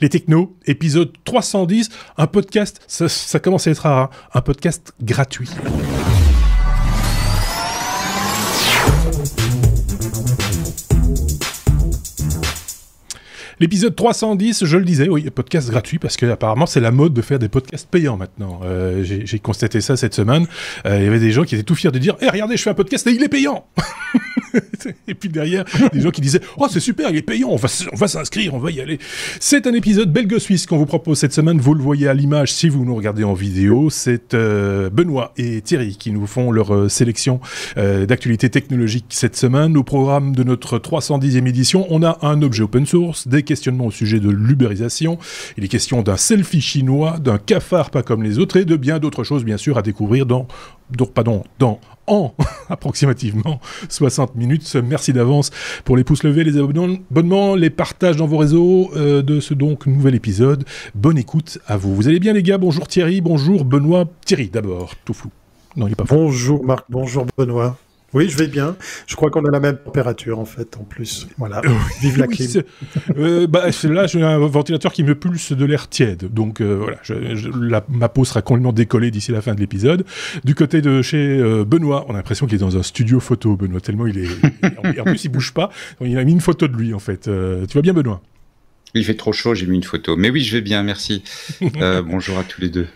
Les Technos, épisode 310, un podcast, ça commence à être rare, hein, un podcast gratuit. L'épisode 310, je le disais, oui, podcast gratuit, parce que apparemment c'est la mode de faire des podcasts payants maintenant. J'ai constaté ça cette semaine. Il y avait des gens qui étaient tout fiers de dire « regardez, je fais un podcast et il est payant !» Et puis derrière, des gens qui disaient « oh, c'est super, il est payant, on va s'inscrire, on va y aller !» C'est un épisode belgo-suisse qu'on vous propose cette semaine. Vous le voyez à l'image si vous nous regardez en vidéo. C'est Benoît et Thierry qui nous font leur sélection d'actualités technologiques cette semaine. Au programme de notre 310e édition, on a un objet open source, des questionnements au sujet de l'ubérisation, il est question d'un selfie chinois, d'un cafard pas comme les autres et de bien d'autres choses bien sûr à découvrir dans approximativement 60 minutes. Merci d'avance pour les pouces levés, les abonnements, les partages dans vos réseaux de ce donc nouvel épisode. Bonne écoute à vous. Vous allez bien les gars? Bonjour Thierry, bonjour Benoît. Thierry d'abord, tout flou. Non, il n'est pas flou. Bonjour Marc, bonjour Benoît. Oui, je vais bien. Je crois qu'on a la même température, en fait, en plus. Voilà. Vive la clim. Là, j'ai un ventilateur qui me pulse de l'air tiède. Donc, voilà. Ma peau sera complètement décollée d'ici la fin de l'épisode. Du côté de chez Benoît, on a l'impression qu'il est dans un studio photo, Benoît, tellement il est... en plus, il bouge pas. Il a mis une photo de lui, en fait. Tu vas bien, Benoît? Il fait trop chaud, j'ai mis une photo. Mais oui, je vais bien, merci. Bonjour à tous les deux.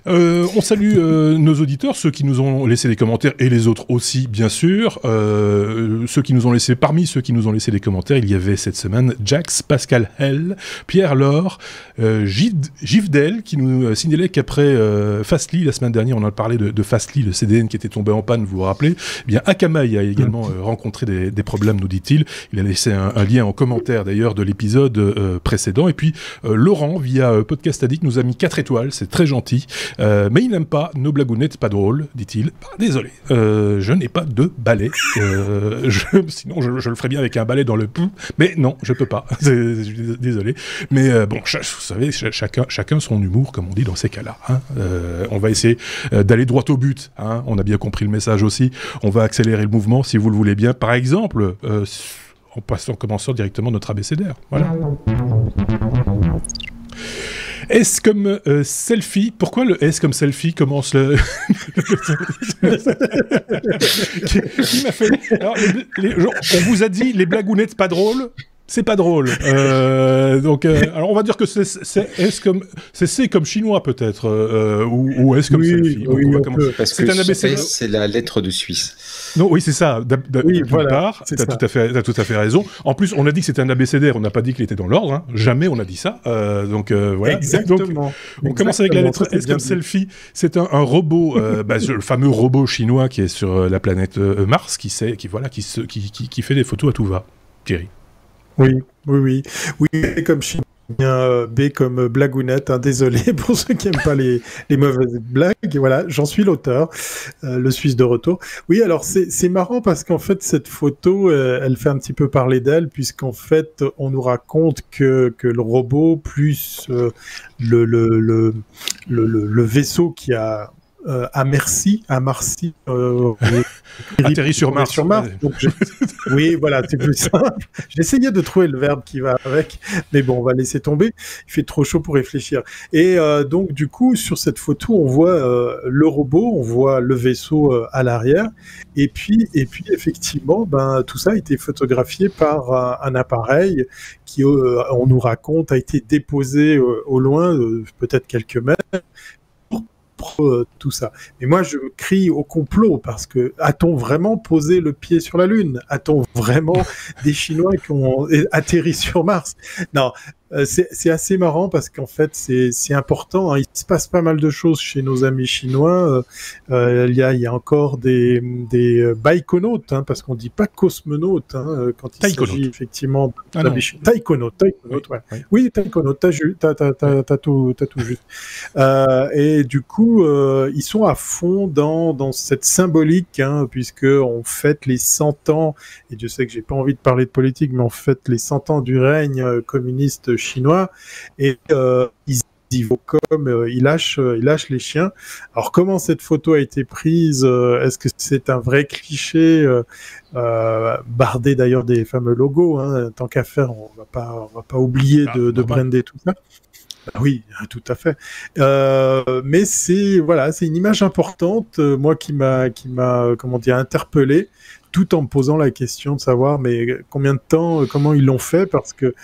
On salue nos auditeurs, ceux qui nous ont laissé des commentaires et les autres aussi, bien sûr. Parmi ceux qui nous ont laissé des commentaires, il y avait cette semaine Jax, Pascal Hell, Pierre Laure, Givdel, qui nous signalait qu'après Fastly, la semaine dernière, on a parlé de Fastly, le CDN qui était tombé en panne, vous vous rappelez. Eh bien, Akamai a également rencontré des problèmes, nous dit-il. Il a laissé un lien en commentaire, d'ailleurs, de l'épisode précédent. Et puis, Laurent, via Podcast Addict, nous a mis 4 étoiles, c'est très gentil. Mais il n'aime pas nos blagounettes pas drôles, dit-il. Désolé, je n'ai pas de balai. Sinon, je le ferais bien avec un balai dans le pou, mais non, je peux pas. Désolé. Mais bon, vous savez, chacun son humour, comme on dit dans ces cas-là. Hein. On va essayer d'aller droit au but. Hein. On a bien compris le message aussi. On va accélérer le mouvement, si vous le voulez bien. Par exemple, en commençant directement notre abécédaire. Voilà. S comme selfie. Pourquoi le S comme selfie commence le... Qui m'a fait... Alors, on vous a dit les blagounettes pas drôles. C'est pas drôle. Alors on va dire que c'est S comme c'est C comme chinois peut-être ou S comme selfie. Parce que S c'est la lettre de Suisse. Non, oui c'est ça. Voilà. T'as tout à fait raison. En plus on a dit que c'était un abécédaire. On n'a pas dit qu'il était dans l'ordre. Hein. Jamais on a dit ça. Voilà. Exactement. On commence avec la lettre S comme selfie. C'est un robot, le fameux robot chinois qui est sur la planète Mars, qui fait des photos à tout va. Thierry. Oui, comme chinois, B comme blagounette, hein, désolé pour ceux qui n'aiment pas les mauvaises blagues, voilà, j'en suis l'auteur, le Suisse de retour. Oui, alors c'est marrant parce qu'en fait, cette photo, elle fait un petit peu parler d'elle, puisqu'en fait, on nous raconte que le robot, plus le vaisseau qui a... à Marcy, atterri sur Mars. Donc oui, voilà, c'est plus simple. J'essayais de trouver le verbe qui va avec, mais bon, on va laisser tomber. Il fait trop chaud pour réfléchir. Et donc, du coup, sur cette photo, on voit le robot, on voit le vaisseau à l'arrière, et puis effectivement, tout ça a été photographié par un appareil qui, on nous raconte, a été déposé au loin, peut-être quelques mètres. Tout ça. Mais moi, je crie au complot parce que a-t-on vraiment posé le pied sur la Lune? A-t-on vraiment des Chinois qui ont atterri sur Mars? Non. C'est assez marrant parce qu'en fait c'est important, hein. Il se passe pas mal de choses chez nos amis chinois. Il y a encore des baïkonautes, hein, parce qu'on dit pas cosmonautes, hein, quand il s'agit effectivement taïkonautes, ouais. Oui, taïkonautes, t'as tout juste. Et du coup ils sont à fond dans cette symbolique, hein, puisque on fête les 100 ans, et je sais que j'ai pas envie de parler de politique, mais on fête les 100 ans du règne communiste chinois, et ils Ivocom, il lâche les chiens. Alors comment cette photo a été prise? Est-ce que c'est un vrai cliché bardé d'ailleurs des fameux logos, hein, tant qu'à faire, on va pas oublier de brander tout ça. Oui, tout à fait. Mais c'est une image importante, moi qui m'a comment dire interpellé, tout en me posant la question de savoir mais combien de temps, comment ils l'ont fait, parce que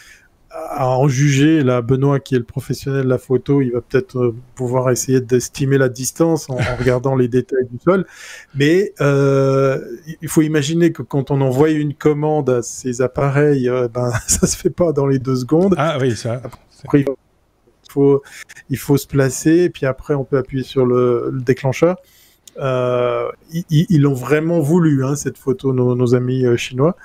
à en juger, là, Benoît, qui est le professionnel de la photo, il va peut-être pouvoir essayer d'estimer la distance en regardant les détails du sol. Mais il faut imaginer que quand on envoie une commande à ces appareils, ça se fait pas dans les 2 secondes. Ah oui, ça. Après, il faut se placer, et puis après, on peut appuyer sur le déclencheur. Ils l'ont vraiment voulu, hein, cette photo, nos amis chinois,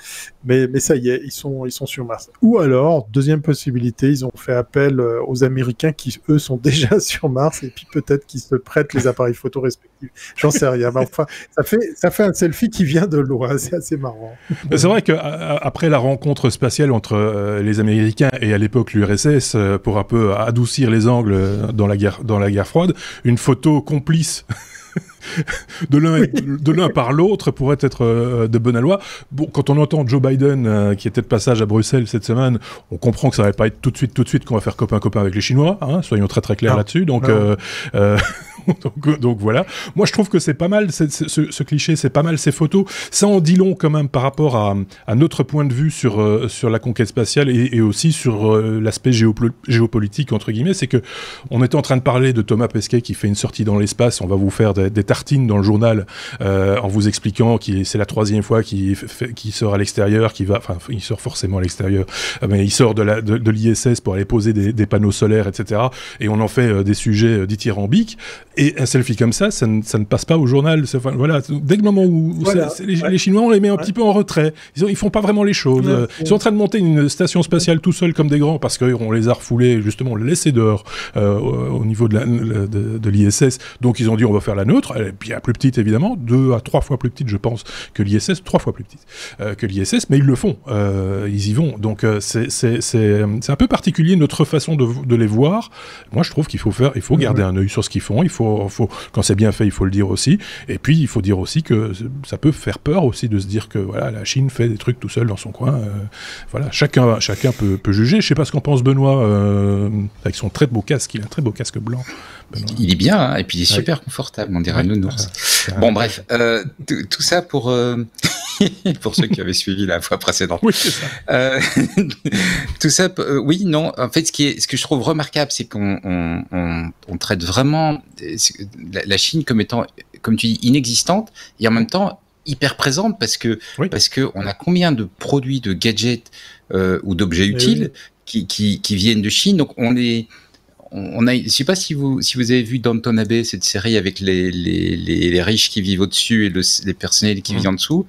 mais ça y est, ils sont sur Mars. Ou alors, deuxième possibilité, ils ont fait appel aux Américains qui, eux, sont déjà sur Mars, et puis peut-être qu'ils se prêtent les appareils photo respectifs. J'en sais rien, mais enfin, ça fait un selfie qui vient de loin, c'est assez marrant. C'est vrai qu'après la rencontre spatiale entre les Américains et à l'époque l'URSS, pour un peu adoucir les angles dans la guerre froide, une photo complice de l'un par l'autre pourrait être de bonne aloi. Bon, quand on entend Joe Biden qui était de passage à Bruxelles cette semaine, on comprend que ça va pas être tout de suite qu'on va faire copain avec les Chinois, hein, soyons très très clairs là-dessus. Donc donc voilà. Moi je trouve que c'est pas mal ce cliché, c'est pas mal ces photos. Ça en dit long quand même par rapport à notre point de vue sur la conquête spatiale et aussi sur l'aspect géopolitique entre guillemets. C'est que on était en train de parler de Thomas Pesquet qui fait une sortie dans l'espace. On va vous faire des tartines dans le journal en vous expliquant que c'est la 3e fois qu'il sort à l'extérieur, il sort forcément à l'extérieur, mais il sort de l'ISS pour aller poser des panneaux solaires, etc. Et on en fait des sujets dithyrambiques. Et un selfie comme ça ne passe pas au journal. Voilà, dès le moment où les Chinois, on les met un petit peu en retrait. Ils font pas vraiment les choses. Ils sont en train de monter une station spatiale tout seuls comme des grands parce qu'on les a refoulés, justement, on les laissé dehors au niveau de l'ISS. Donc ils ont dit on va faire la nôtre. Elle est bien plus petite évidemment, 2 à 3 fois plus petite je pense que l'ISS, 3 fois plus petite que l'ISS, mais ils le font, ils y vont. Donc c'est un peu particulier notre façon de les voir. Moi je trouve qu'il faut garder un œil sur ce qu'ils font. Il faut quand c'est bien fait, il faut le dire aussi. Et puis il faut dire aussi que ça peut faire peur aussi de se dire que voilà, la Chine fait des trucs tout seul dans son coin. Voilà, chacun peut juger. Je sais pas ce qu'en pense Benoît avec son très beau casque. Il a un très beau casque blanc. Il est bien, hein, et puis il est super confortable, on dirait nounours. Bon, bref, tout ça pour pour ceux qui avaient suivi la fois précédente. Oui, c'est ça. Tout ça, oui, non. En fait, ce que je trouve remarquable, c'est qu'on traite vraiment la Chine comme étant, comme tu dis, inexistante, et en même temps hyper présente parce que on a combien de produits, de gadgets ou d'objets utiles qui viennent de Chine, donc je sais pas si vous avez vu Downton Abbey, cette série avec les riches qui vivent au-dessus et les personnels qui vivent en dessous,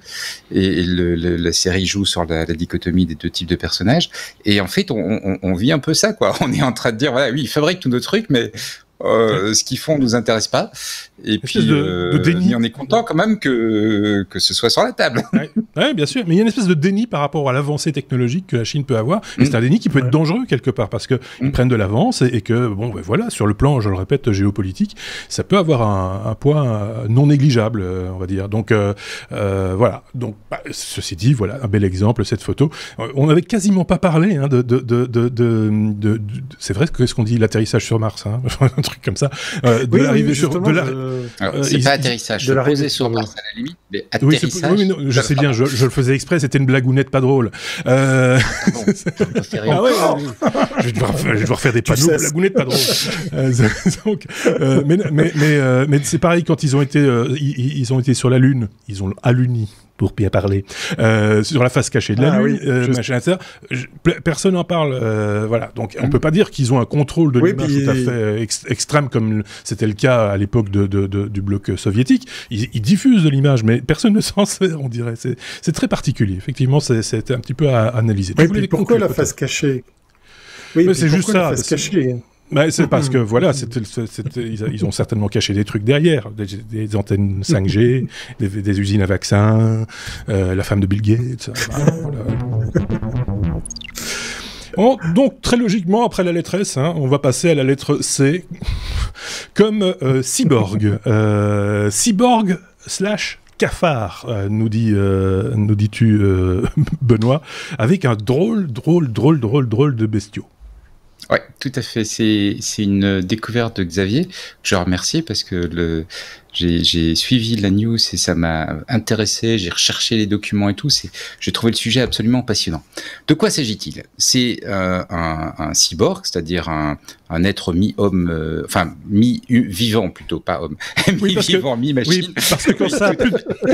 et la série joue sur la dichotomie des 2 types de personnages, et en fait on vit un peu ça, quoi. On est en train de dire voilà, oui, ils fabriquent tous nos trucs, mais ce qu'ils font nous intéresse pas, et puis de déni. On est content quand même que ce soit sur la table. Ouais, bien sûr, mais il y a une espèce de déni par rapport à l'avancée technologique que la Chine peut avoir, et c'est un déni qui peut être dangereux quelque part, parce que ils prennent de l'avance et que voilà, sur le plan, je le répète, géopolitique, ça peut avoir un poids non négligeable, on va dire. Donc voilà. Donc ceci dit, voilà un bel exemple, cette photo. On n'avait quasiment pas parlé c'est vrai que ce qu'on dit l'atterrissage sur Mars, hein, un truc comme ça, de l'arrivée sur c'est pas atterrissage, de l'arrivée sur Mars à la limite, mais atterrissage. Oui, non, je sais bien, je le faisais exprès, c'était une blagounette pas drôle. Je vais devoir faire des panneaux blagounettes pas drôles. Mais c'est pareil quand ils ont été sur la Lune, ils ont alluni, pour bien parler, sur la face cachée de la Lune, machin, etc. Personne n'en parle, voilà. Donc on peut pas dire qu'ils ont un contrôle de l'image tout à fait extrême comme c'était le cas à l'époque du bloc soviétique. Ils diffusent de l'image, mais personne ne s'en sert, on dirait. C'est très particulier. Effectivement, c'est un petit peu à analyser. Oui, pourquoi la face cachée? Oui, c'est juste ça. La face cachée. C'est parce que voilà, ils ont certainement caché des trucs derrière, des antennes 5G, des usines à vaccins, la femme de Bill Gates. Voilà. Donc, très logiquement, après la lettre S, on va passer à la lettre C, comme cyborg. Cyborg / cafard, nous dis-tu, Benoît, avec un drôle de bestiaux. Ouais, tout à fait. C'est une découverte de Xavier que je remercie parce que j'ai suivi la news et ça m'a intéressé. J'ai recherché les documents et tout. J'ai trouvé le sujet absolument passionnant. De quoi s'agit-il? C'est un cyborg, c'est-à-dire un être mi-homme, enfin mi-vivant plutôt, pas homme, mi-vivant, mi-machine. Oui, parce que quand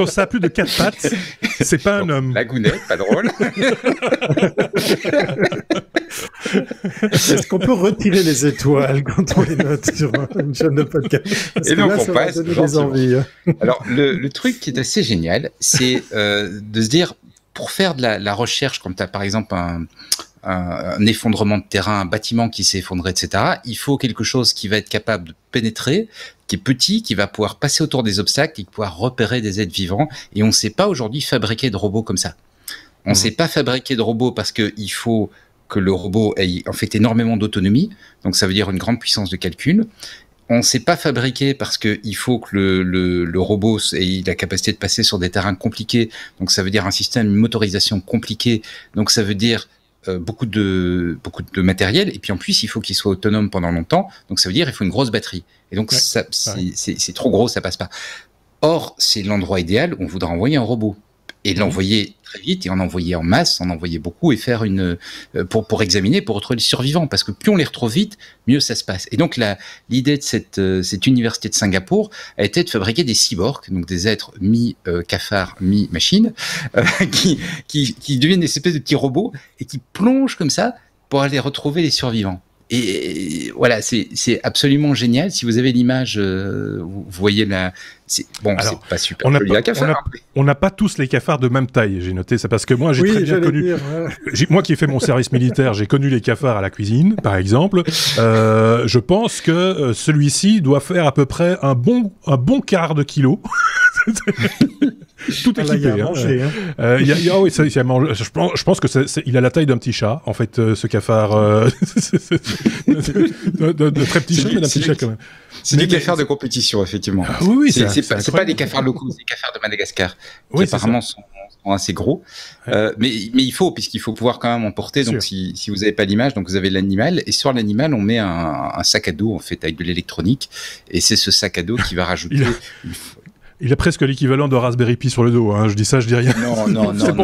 ça a plus de 4 pattes, c'est pas un homme. La gounette, pas drôle. Est-ce qu'on peut retirer les étoiles quand on les note sur une chaîne de podcast? Et donc on passe. Alors le truc qui est assez génial, c'est de se dire, pour faire de la recherche, comme tu as par exemple un effondrement de terrain, un bâtiment qui s'est effondré, etc., il faut quelque chose qui va être capable de pénétrer, qui est petit, qui va pouvoir passer autour des obstacles, qui va pouvoir repérer des êtres vivants. Et on ne sait pas aujourd'hui fabriquer de robots comme ça. On ne sait pas fabriquer de robots parce qu'il faut que le robot ait en fait énormément d'autonomie, donc ça veut dire une grande puissance de calcul. On ne sait pas fabriquer parce qu'il faut que le robot ait la capacité de passer sur des terrains compliqués, donc ça veut dire un système de motorisation compliqué, donc ça veut dire beaucoup de matériel, et puis en plus il faut qu'il soit autonome pendant longtemps, donc ça veut dire il faut une grosse batterie. Et donc c'est trop gros, ça passe pas. Or, c'est l'endroit idéal où on voudra envoyer un robot. Et l'envoyer très vite, et en envoyer en masse, en envoyer beaucoup, et faire pour examiner, pour retrouver les survivants, parce que plus on les retrouve vite, mieux ça se passe. Et donc l'idée de cette université de Singapour a été de fabriquer des cyborgs, donc des êtres mi-cafard, mi-machine, qui deviennent des espèces de petits robots, et qui plongent comme ça pour aller retrouver les survivants. Et voilà, c'est absolument génial. Si vous avez l'image, vous voyez c'est pas super. On n'a pas tous les cafards de même taille. J'ai noté ça parce que moi, j'ai très bien connu. Moi qui ai fait mon service militaire, j'ai connu les cafards à la cuisine, par exemple. Je pense que celui-ci doit faire à peu près un bon quart de kilo. Tout équipé. Il y a à manger. Oui, ça, je pense que il a la taille d'un petit chat, en fait, ce cafard. de très petit chat, mais d'un petit chat quand même. C'est des cafards de compétition, effectivement. Oui, c'est pas des cafards locaux, c'est des cafards de Madagascar, qui apparemment sont assez gros. Ouais. Mais il faut, puisqu'il faut pouvoir quand même emporter. Donc si vous n'avez pas l'image, donc vous avez l'animal, et sur l'animal, on met un sac à dos, en fait, avec de l'électronique, et c'est ce sac à dos qui va rajouter... Il a presque l'équivalent de Raspberry Pi sur le dos, hein. Je dis ça, je dis rien. Non. C'est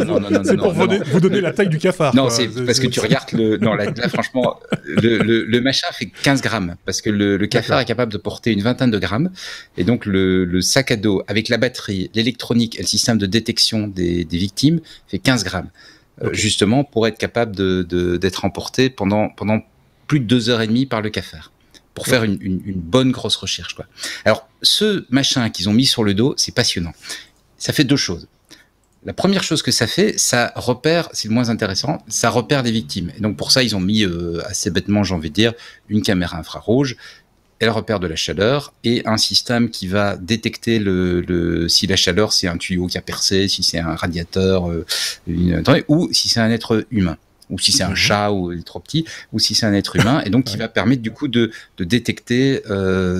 pour vous donner la taille du cafard. Non, c'est parce que tu regardes là, franchement, le machin fait 15 grammes, parce que le cafard est capable de porter une vingtaine de grammes, et donc le sac à dos, avec la batterie, l'électronique et le système de détection des victimes, fait 15 grammes. Justement, pour être capable d'être emporté pendant plus de 2 heures et demie par le cafard. Pour faire une bonne grosse recherche, quoi. Alors, ce machin qu'ils ont mis sur le dos, c'est passionnant. Ça fait 2 choses. La première chose que ça fait, ça repère, c'est le moins intéressant, ça repère des victimes. Et donc, pour ça, ils ont mis, assez bêtement, j'ai envie de dire, une caméra infrarouge. Elle repère de la chaleur et un système qui va détecter si la chaleur, c'est un tuyau qui a percé, si c'est un radiateur, ou si c'est un être humain. Ou si c'est un chat, ou il est trop petit, ou si c'est un être humain, et donc qui va permettre du coup de détecter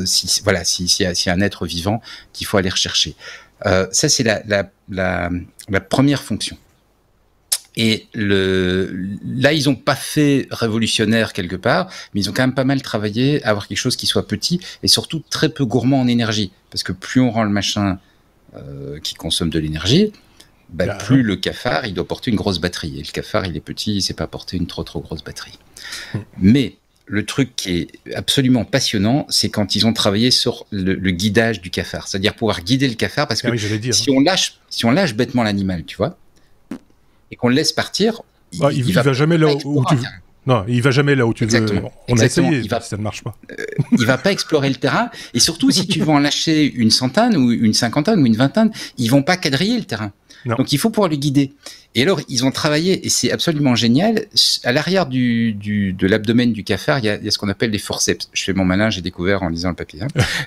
s'il y a un être vivant qu'il faut aller rechercher. Ça, c'est la première fonction. Et là, ils n'ont pas fait révolutionnaire quelque part, mais ils ont quand même pas mal travaillé à avoir quelque chose qui soit petit, et surtout très peu gourmand en énergie. Parce que plus on rend le machin qui consomme de l'énergie, plus le cafard, il doit porter une grosse batterie. Et le cafard, il est petit, il ne sait pas porter une trop grosse batterie. Mais le truc qui est absolument passionnant, c'est quand ils ont travaillé sur le guidage du cafard. C'est-à-dire pouvoir guider le cafard, parce que si on lâche bêtement l'animal, tu vois, et qu'on le laisse partir, il va jamais là où tu veux. Non, il va jamais là où tu veux. On a essayé, ça ne marche pas. Il va pas explorer le terrain. Et surtout, si tu veux en lâcher une centaine, ou une cinquantaine, ou une vingtaine, ils vont pas quadriller le terrain. Non. Donc, il faut pouvoir le guider. Et alors, ils ont travaillé, et c'est absolument génial, à l'arrière de l'abdomen du cafard, il y a ce qu'on appelle les forceps. Je fais mon malin, j'ai découvert en lisant le papier.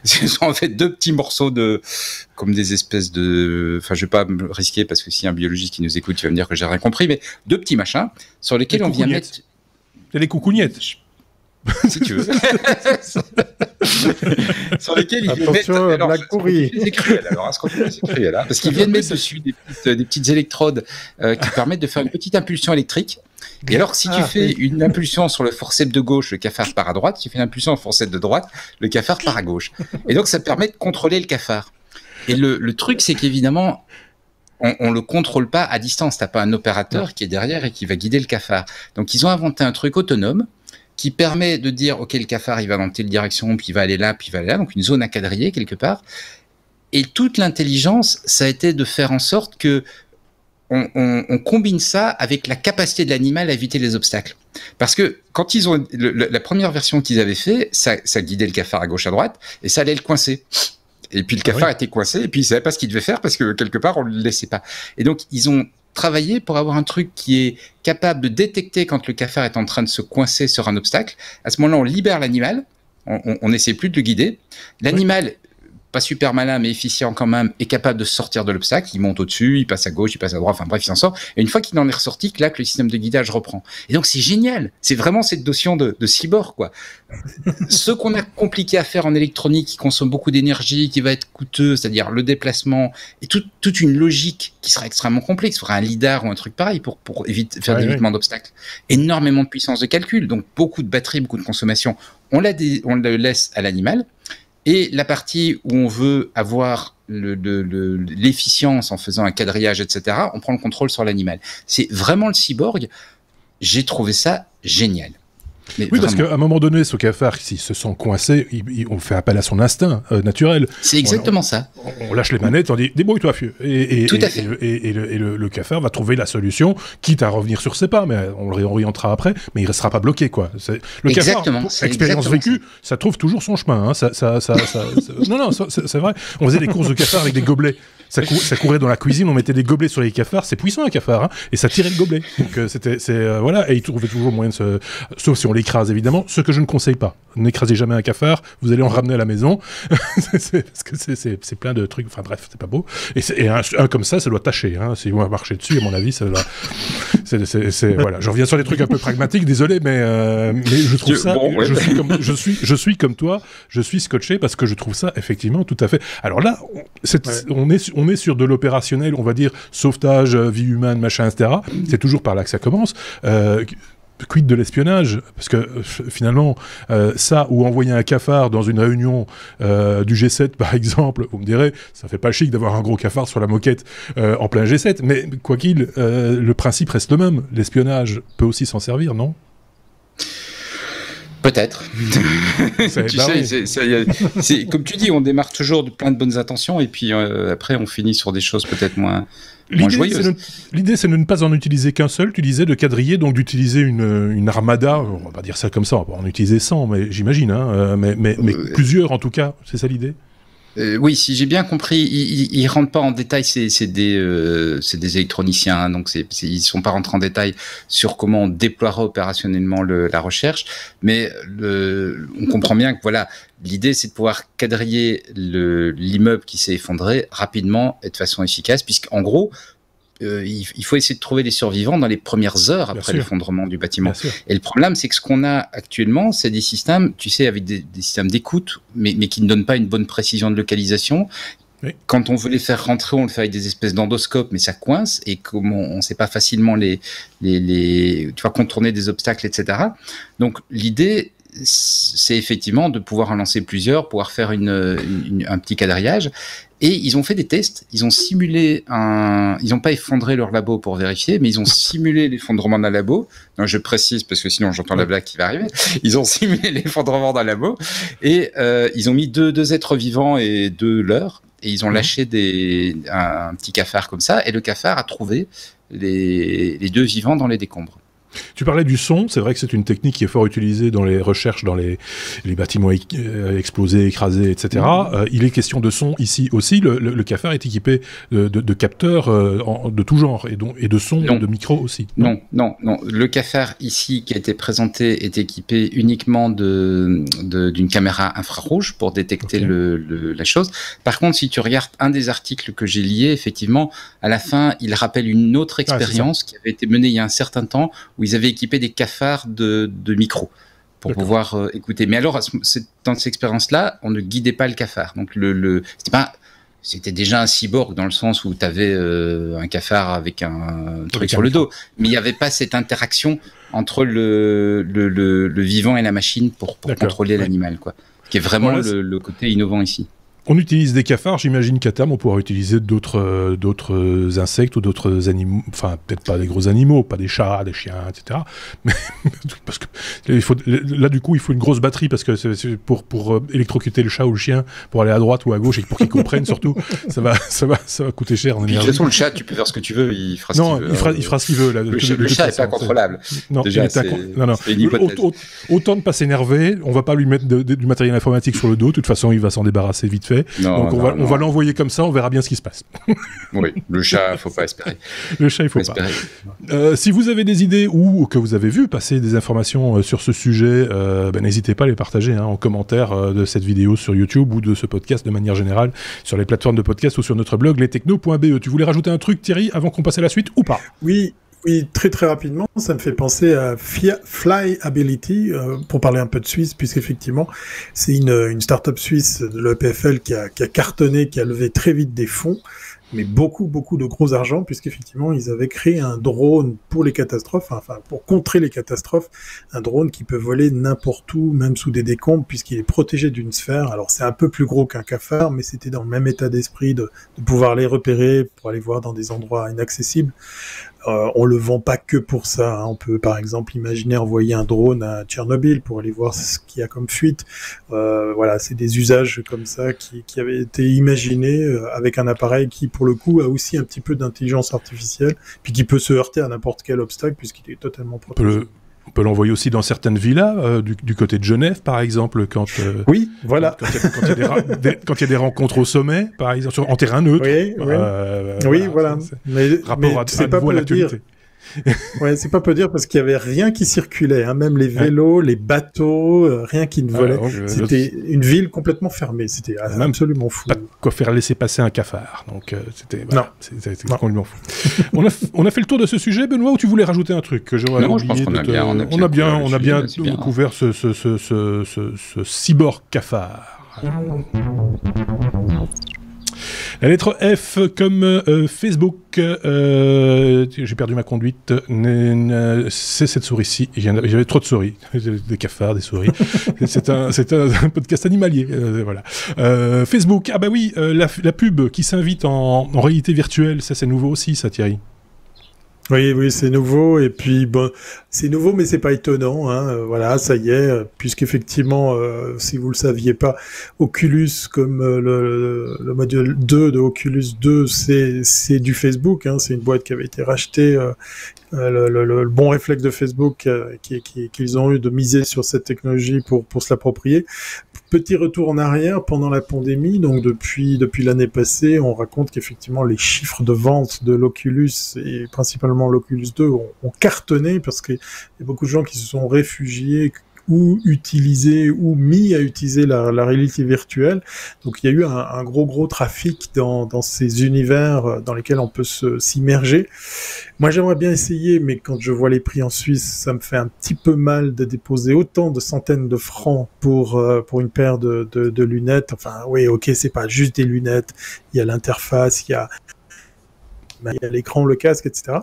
Ce sont en fait 2 petits morceaux comme des espèces de... Enfin, je vais pas me risquer, parce que s'il y a un biologiste qui nous écoute, il va me dire que j'ai rien compris, mais 2 petits machins sur lesquels on vient mettre... C'est les coucougnettes. Si tu veux. Sur lesquels ils viennent Attention, mettre... blague pourrie. C'est cruel, alors. C'est cruel, hein, parce qu'ils viennent mettre dessus des petites électrodes qui permettent de faire une petite impulsion électrique. Et alors, si tu fais une impulsion sur le forceps de gauche, le cafard part à droite. Si tu fais une impulsion sur le forceps de droite, le cafard part à gauche. Et donc, ça permet de contrôler le cafard. Et le truc, c'est qu'évidemment, on le contrôle pas à distance. T'as pas un opérateur qui est derrière et qui va guider le cafard. Donc, ils ont inventé un truc autonome qui permet de dire, OK, le cafard, il va dans telle direction, puis il va aller là, puis il va aller là. Donc, une zone à quadriller quelque part. Et toute l'intelligence, ça a été de faire en sorte que on combine ça avec la capacité de l'animal à éviter les obstacles. Parce que quand ils ont la première version qu'ils avaient fait, ça guidait le cafard à gauche à droite et ça allait le coincer. Et puis le cafard était coincé et puis il savait pas ce qu'il devait faire parce que quelque part on le laissait pas. Et donc ils ont travaillé pour avoir un truc qui est capable de détecter quand le cafard est en train de se coincer sur un obstacle. À ce moment-là, on libère l'animal. On n'essaie plus de le guider. L'animal, pas super malin, mais efficient quand même, est capable de sortir de l'obstacle. Il monte au-dessus, il passe à gauche, il passe à droite, enfin bref, il s'en sort. Et une fois qu'il en est ressorti, là, que le système de guidage reprend. Et donc, c'est génial. C'est vraiment cette notion de cyborg, quoi. Ce qu'on a compliqué à faire en électronique, qui consomme beaucoup d'énergie, qui va être coûteux, c'est-à-dire le déplacement, et toute une logique qui sera extrêmement complexe. Il faudra un lidar ou un truc pareil pour faire de l'évitement d'obstacles. Énormément de puissance de calcul, donc beaucoup de batterie, beaucoup de consommation. On le laisse à l'animal. Et la partie où on veut avoir l'efficience en faisant un quadrillage, etc., on prend le contrôle sur l'animal. C'est vraiment le cyborg. J'ai trouvé ça génial. Mais oui, vraiment. parce qu'à un moment donné, ce cafard, s'il se sent coincé, on fait appel à son instinct naturel. C'est exactement ça. On lâche les manettes, on dit débrouille-toi, vieux. Tout à fait. Et le cafard va trouver la solution, quitte à revenir sur ses pas, mais on le réorientera après, mais il restera pas bloqué, quoi. Le cafard, expérience vécue, ça trouve toujours son chemin. Hein. Non, c'est vrai. On faisait des courses de cafard avec des gobelets. Ça courait dans la cuisine, on mettait des gobelets sur les cafards, c'est puissant un cafard, hein, et ça tirait le gobelet. Donc voilà, et il trouvait toujours moyen de sauf si on l'écrase évidemment, ce que je ne conseille pas. N'écrasez jamais un cafard, vous allez en ramener à la maison, parce que c'est plein de trucs, enfin bref, c'est pas beau. Et un comme ça doit tâcher, hein, si on va marcher dessus, à mon avis, ça doit... voilà, je reviens sur des trucs un peu pragmatiques, désolé, mais je trouve ça, je suis comme toi, je suis scotché parce que je trouve ça effectivement tout à fait. Alors là, on est sur de l'opérationnel, on va dire sauvetage, vie humaine, machin, etc. C'est toujours par là que ça commence. Quid de l'espionnage? Parce que finalement, ça, ou envoyer un cafard dans une réunion du G7, par exemple, vous me direz, ça fait pas chic d'avoir un gros cafard sur la moquette en plein G7, mais quoi qu'il, le principe reste le même. L'espionnage peut aussi s'en servir, non? Peut-être. C'est comme tu dis, on démarre toujours de plein de bonnes intentions et puis après on finit sur des choses peut-être moins joyeuses. L'idée, c'est de ne pas en utiliser qu'un seul. Tu disais de quadriller, donc d'utiliser une armada. On va pas dire ça comme ça, on va pas en utiliser 100, mais j'imagine. Hein, mais plusieurs en tout cas, c'est ça l'idée? Oui, si j'ai bien compris, ils rentrent pas en détail. C'est des électroniciens, hein, donc ils sont pas rentrés en détail sur comment on déploiera opérationnellement la recherche, mais on comprend bien que voilà, l'idée c'est de pouvoir quadriller l'immeuble qui s'est effondré rapidement et de façon efficace, puisqu'en gros, il faut essayer de trouver les survivants dans les premières heures après l'effondrement du bâtiment. Et le problème, c'est que ce qu'on a actuellement, c'est des systèmes, tu sais, avec des systèmes d'écoute, mais qui ne donnent pas une bonne précision de localisation. Oui. Quand on veut les faire rentrer, on le fait avec des espèces d'endoscopes, mais ça coince, et comme on ne sait pas facilement tu vois, contourner des obstacles, etc. Donc, l'idée, c'est effectivement de pouvoir en lancer plusieurs, pouvoir faire un petit quadrillage. Et ils ont fait des tests, ils ont simulé ils n'ont pas effondré leur labo pour vérifier, mais ils ont simulé l'effondrement d'un labo. Non, je précise parce que sinon j'entends la blague qui va arriver. Ils ont simulé l'effondrement d'un labo et ils ont mis deux êtres vivants et 2 leurres et ils ont lâché un petit cafard comme ça et le cafard a trouvé les 2 vivants dans les décombres. Tu parlais du son, c'est vrai que c'est une technique qui est fort utilisée dans les recherches, dans les bâtiments explosés, écrasés, etc. Il est question de son ici aussi. Le cafard est équipé de capteurs de tout genre et de son, de micro aussi. Non. Le cafard ici qui a été présenté est équipé uniquement d'une caméra infrarouge pour détecter la chose. Par contre, si tu regardes un des articles que j'ai liés, effectivement, à la fin, il rappelle une autre expérience qui avait été menée il y a un certain temps où ils avaient équipé des cafards de micros pour pouvoir écouter. Mais alors, dans cette expérience-là, on ne guidait pas le cafard. Donc, c'était déjà un cyborg dans le sens où tu avais un cafard avec un truc sur le dos. Mais il n'y avait pas cette interaction entre le vivant et la machine pour contrôler l'animal, quoi. Qui est vraiment le côté innovant ici. On utilise des cafards, j'imagine qu'à terme on pourra utiliser d'autres insectes ou d'autres animaux, enfin peut-être pas des gros animaux, pas des chats, des chiens, etc. Mais parce que là du coup il faut une grosse batterie parce que c'est pour électrocuter le chat ou le chien pour aller à droite ou à gauche et pour qu'ils comprennent surtout, ça va coûter cher en énergie. De toute façon le chat tu peux faire ce que tu veux, il fera ce qu'il veut. Non, il fera ce qu'il veut. Là, le chat est pas contrôlable. Non, déjà c'est une hypothèse. Autant ne pas s'énerver, on va pas lui mettre du matériel informatique sur le dos, de toute façon il va s'en débarrasser vite fait. Donc on va l'envoyer comme ça, on verra bien ce qui se passe. Oui, le chat, faut pas espérer. Le chat, il faut pas. Si vous avez des idées ou que vous avez vu passer des informations sur ce sujet, n'hésitez pas à les partager en commentaire de cette vidéo sur YouTube ou de ce podcast de manière générale sur les plateformes de podcast ou sur notre blog lestechno.be. Tu voulais rajouter un truc, Thierry, avant qu'on passe à la suite ou pas? Oui, très très rapidement, ça me fait penser à Flyability, pour parler un peu de Suisse, puisqu'effectivement, c'est une start-up suisse de l'EPFL qui a cartonné, qui a levé très vite des fonds, mais beaucoup de gros argent, puisqu'effectivement, ils avaient créé un drone pour les catastrophes, enfin, pour contrer les catastrophes, un drone qui peut voler n'importe où, même sous des décombres, puisqu'il est protégé d'une sphère. Alors, c'est un peu plus gros qu'un cafard, mais c'était dans le même état d'esprit de pouvoir les repérer, pour aller voir dans des endroits inaccessibles. On le vend pas que pour ça. On peut par exemple imaginer envoyer un drone à Tchernobyl pour aller voir ce qu'il y a comme fuite. Voilà, c'est des usages comme ça qui avaient été imaginés avec un appareil qui pour le coup a aussi un petit peu d'intelligence artificielle, puis qui peut se heurter à n'importe quel obstacle puisqu'il est totalement protégé. On peut l'envoyer aussi dans certaines villas, du côté de Genève, par exemple, quand oui, voilà. Quand il y a des rencontres au sommet, par exemple, en terrain neutre. Oui, voilà. Mais c'est pas pour l'actualité. Ouais, c'est pas peu dire parce qu'il y avait rien qui circulait, même les vélos, les bateaux, rien qui ne volait. C'était une ville complètement fermée. C'était absolument fou. Pas quoi faire laisser passer un cafard. Donc c'était complètement fou. on a fait le tour de ce sujet, Benoît, ou tu voulais rajouter un truc que j'aurais oublié? Je pense qu'on a bien découvert ce cyborg cafard. La lettre F comme Facebook. J'ai perdu ma conduite. C'est cette souris-ci. J'avais trop de souris. Des cafards, des souris. c'est un podcast animalier. Voilà. Facebook. Ah bah oui, la pub qui s'invite en réalité virtuelle. Ça, c'est nouveau aussi, ça, Thierry. Oui, c'est nouveau, et puis bon, c'est nouveau, mais c'est pas étonnant, voilà, ça y est, puisqu'effectivement, si vous le saviez pas, Oculus, comme le module 2 de Oculus 2, c'est du Facebook, c'est une boîte qui avait été rachetée, le bon réflexe de Facebook qu'ils ont eu de miser sur cette technologie pour se l'approprier. Petit retour en arrière pendant la pandémie, donc depuis l'année passée, on raconte qu'effectivement les chiffres de vente de l'Oculus et principalement l'Oculus 2 ont cartonné parce qu'il y a beaucoup de gens qui se sont réfugiés ou utilisé ou mis à utiliser la réalité virtuelle. Donc il y a eu un gros trafic dans ces univers dans lesquels on peut s'immerger. Moi j'aimerais bien essayer, mais quand je vois les prix en Suisse, ça me fait un petit peu mal de déposer autant de centaines de francs pour une paire de lunettes. Enfin oui, ok, c'est pas juste des lunettes, il y a l'interface, il y a l'écran, le casque, etc.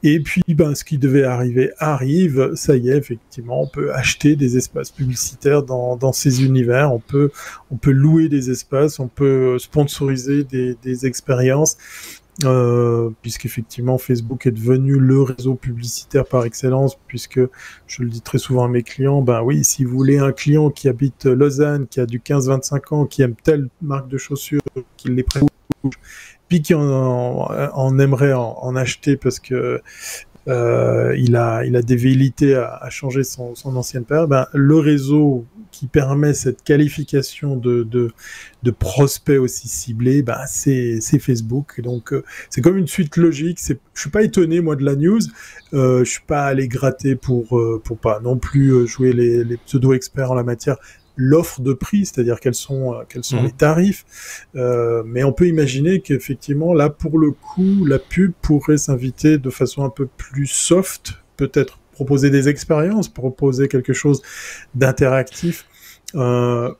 Et puis, ce qui devait arriver arrive. Ça y est, effectivement, on peut acheter des espaces publicitaires dans ces univers. On peut louer des espaces. On peut sponsoriser des expériences. Puisqu'effectivement, Facebook est devenu le réseau publicitaire par excellence, puisque je le dis très souvent à mes clients, oui, si vous voulez un client qui habite Lausanne, qui a du 15-25 ans, qui aime telle marque de chaussures, qu'il les prenne, puis qui en aimerait en acheter parce que il a des velléités à changer son ancienne paire, le réseau qui permet cette qualification de prospects aussi ciblés, c'est Facebook. Donc c'est comme une suite logique. Je suis pas étonné moi de la news. Je suis pas allé gratter pour pas non plus jouer les pseudo experts en la matière. L'offre de prix, c'est-à-dire quels sont les tarifs, mais on peut imaginer qu'effectivement là pour le coup la pub pourrait s'inviter de façon un peu plus soft, peut-être proposer des expériences, proposer quelque chose d'interactif.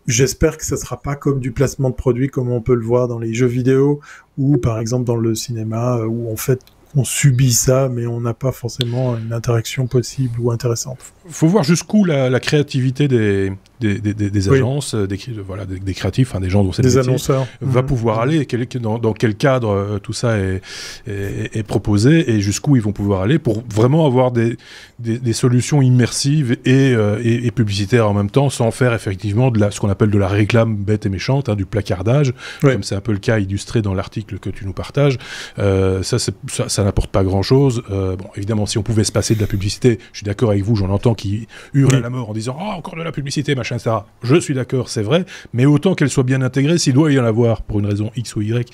J'espère que ça sera pas comme du placement de produits comme on peut le voir dans les jeux vidéo ou par exemple dans le cinéma où en fait on subit ça mais on n'a pas forcément une interaction possible ou intéressante. Faut voir jusqu'où la créativité des agences, des créatifs, enfin des gens dont c'est des annonceurs va pouvoir aller, dans quel cadre tout ça est proposé et jusqu'où ils vont pouvoir aller pour vraiment avoir des solutions immersives et publicitaires en même temps, sans faire effectivement ce qu'on appelle de la réclame bête et méchante, du placardage, comme c'est un peu le cas illustré dans l'article que tu nous partages. Ça n'apporte pas grand-chose. Bon, évidemment, si on pouvait se passer de la publicité, je suis d'accord avec vous, j'en entends qui hurlent à la mort en disant « Oh, encore de la publicité, machin, etc. » Je suis d'accord, c'est vrai, mais autant qu'elle soit bien intégrée, s'il doit y en avoir pour une raison X ou Y,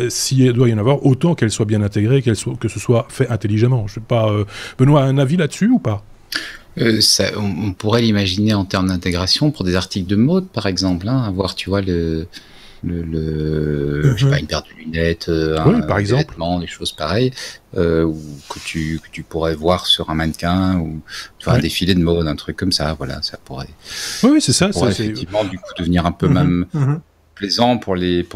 s'il doit y en avoir, autant qu'elle soit bien intégrée, que ce soit fait intelligemment. Je sais pas, Benoît, un avis là-dessus ou pas ? On pourrait l'imaginer en termes d'intégration pour des articles de mode, par exemple, avoir, tu vois, je sais pas, une paire de lunettes, par exemple, vêtements, des choses pareilles, ou que tu pourrais voir sur un mannequin ou un défilé de mode, un truc comme ça. Voilà, ça pourrait. Oui, c'est ça. Pourrait effectivement, du coup, devenir un peu même plaisant pour les.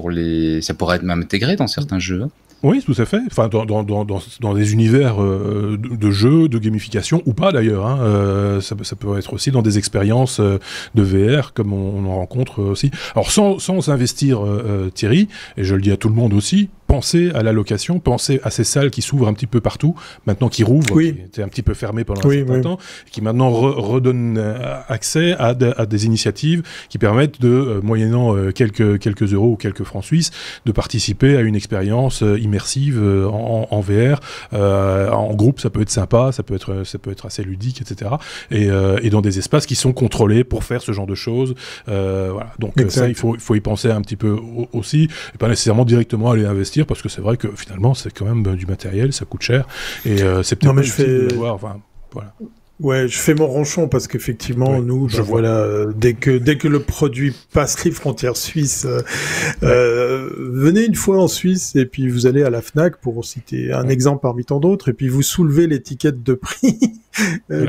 Ça pourrait être même intégré dans certains jeux. Oui, tout à fait. Enfin, dans des univers de jeux, de gamification, ou pas d'ailleurs. Ça peut être aussi dans des expériences de VR, comme on en rencontre aussi. Alors, sans investir, Thierry, et je le dis à tout le monde aussi, pensez à la location, pensez à ces salles qui s'ouvrent un petit peu partout, maintenant qui rouvrent, qui étaient un petit peu fermées pendant un certain temps, qui maintenant redonnent accès à des initiatives qui permettent moyennant quelques euros ou quelques francs suisses, de participer à une expérience immersive en VR. En groupe, ça peut être sympa, ça peut être assez ludique, etc. Et dans des espaces qui sont contrôlés pour faire ce genre de choses. Voilà. Donc ça, il faut y penser un petit peu aussi, et pas nécessairement directement aller investir, parce que c'est vrai que finalement c'est quand même du matériel, ça coûte cher et c'est peut-être pas utile de voir. Enfin, voilà. Ouais, je fais mon ronchon parce qu'effectivement, nous, voilà, dès que le produit passe les frontières suisses, venez une fois en Suisse et puis vous allez à la Fnac, pour citer un exemple parmi tant d'autres, et puis vous soulevez l'étiquette de prix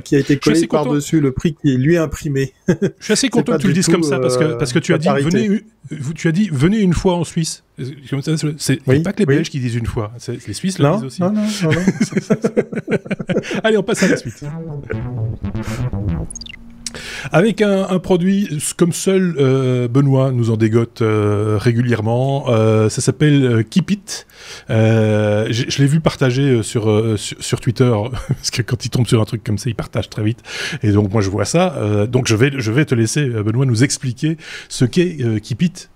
qui a été collée par-dessus le prix qui est lui imprimé. Je suis assez content que tu le dises comme ça parce que tu as dit venez une fois en Suisse. Comme ça, c'est pas que les Belges qui disent une fois, les Suisses le disent aussi. Non. Allez, on passe à la suite. Avec un produit comme seul Benoît nous en dégote régulièrement, ça s'appelle Keep It. Je l'ai vu partager sur Twitter, parce que quand il tombe sur un truc comme ça, il partage très vite. Et donc moi je vois ça. Donc je vais te laisser, Benoît, nous expliquer ce qu'est Keep It.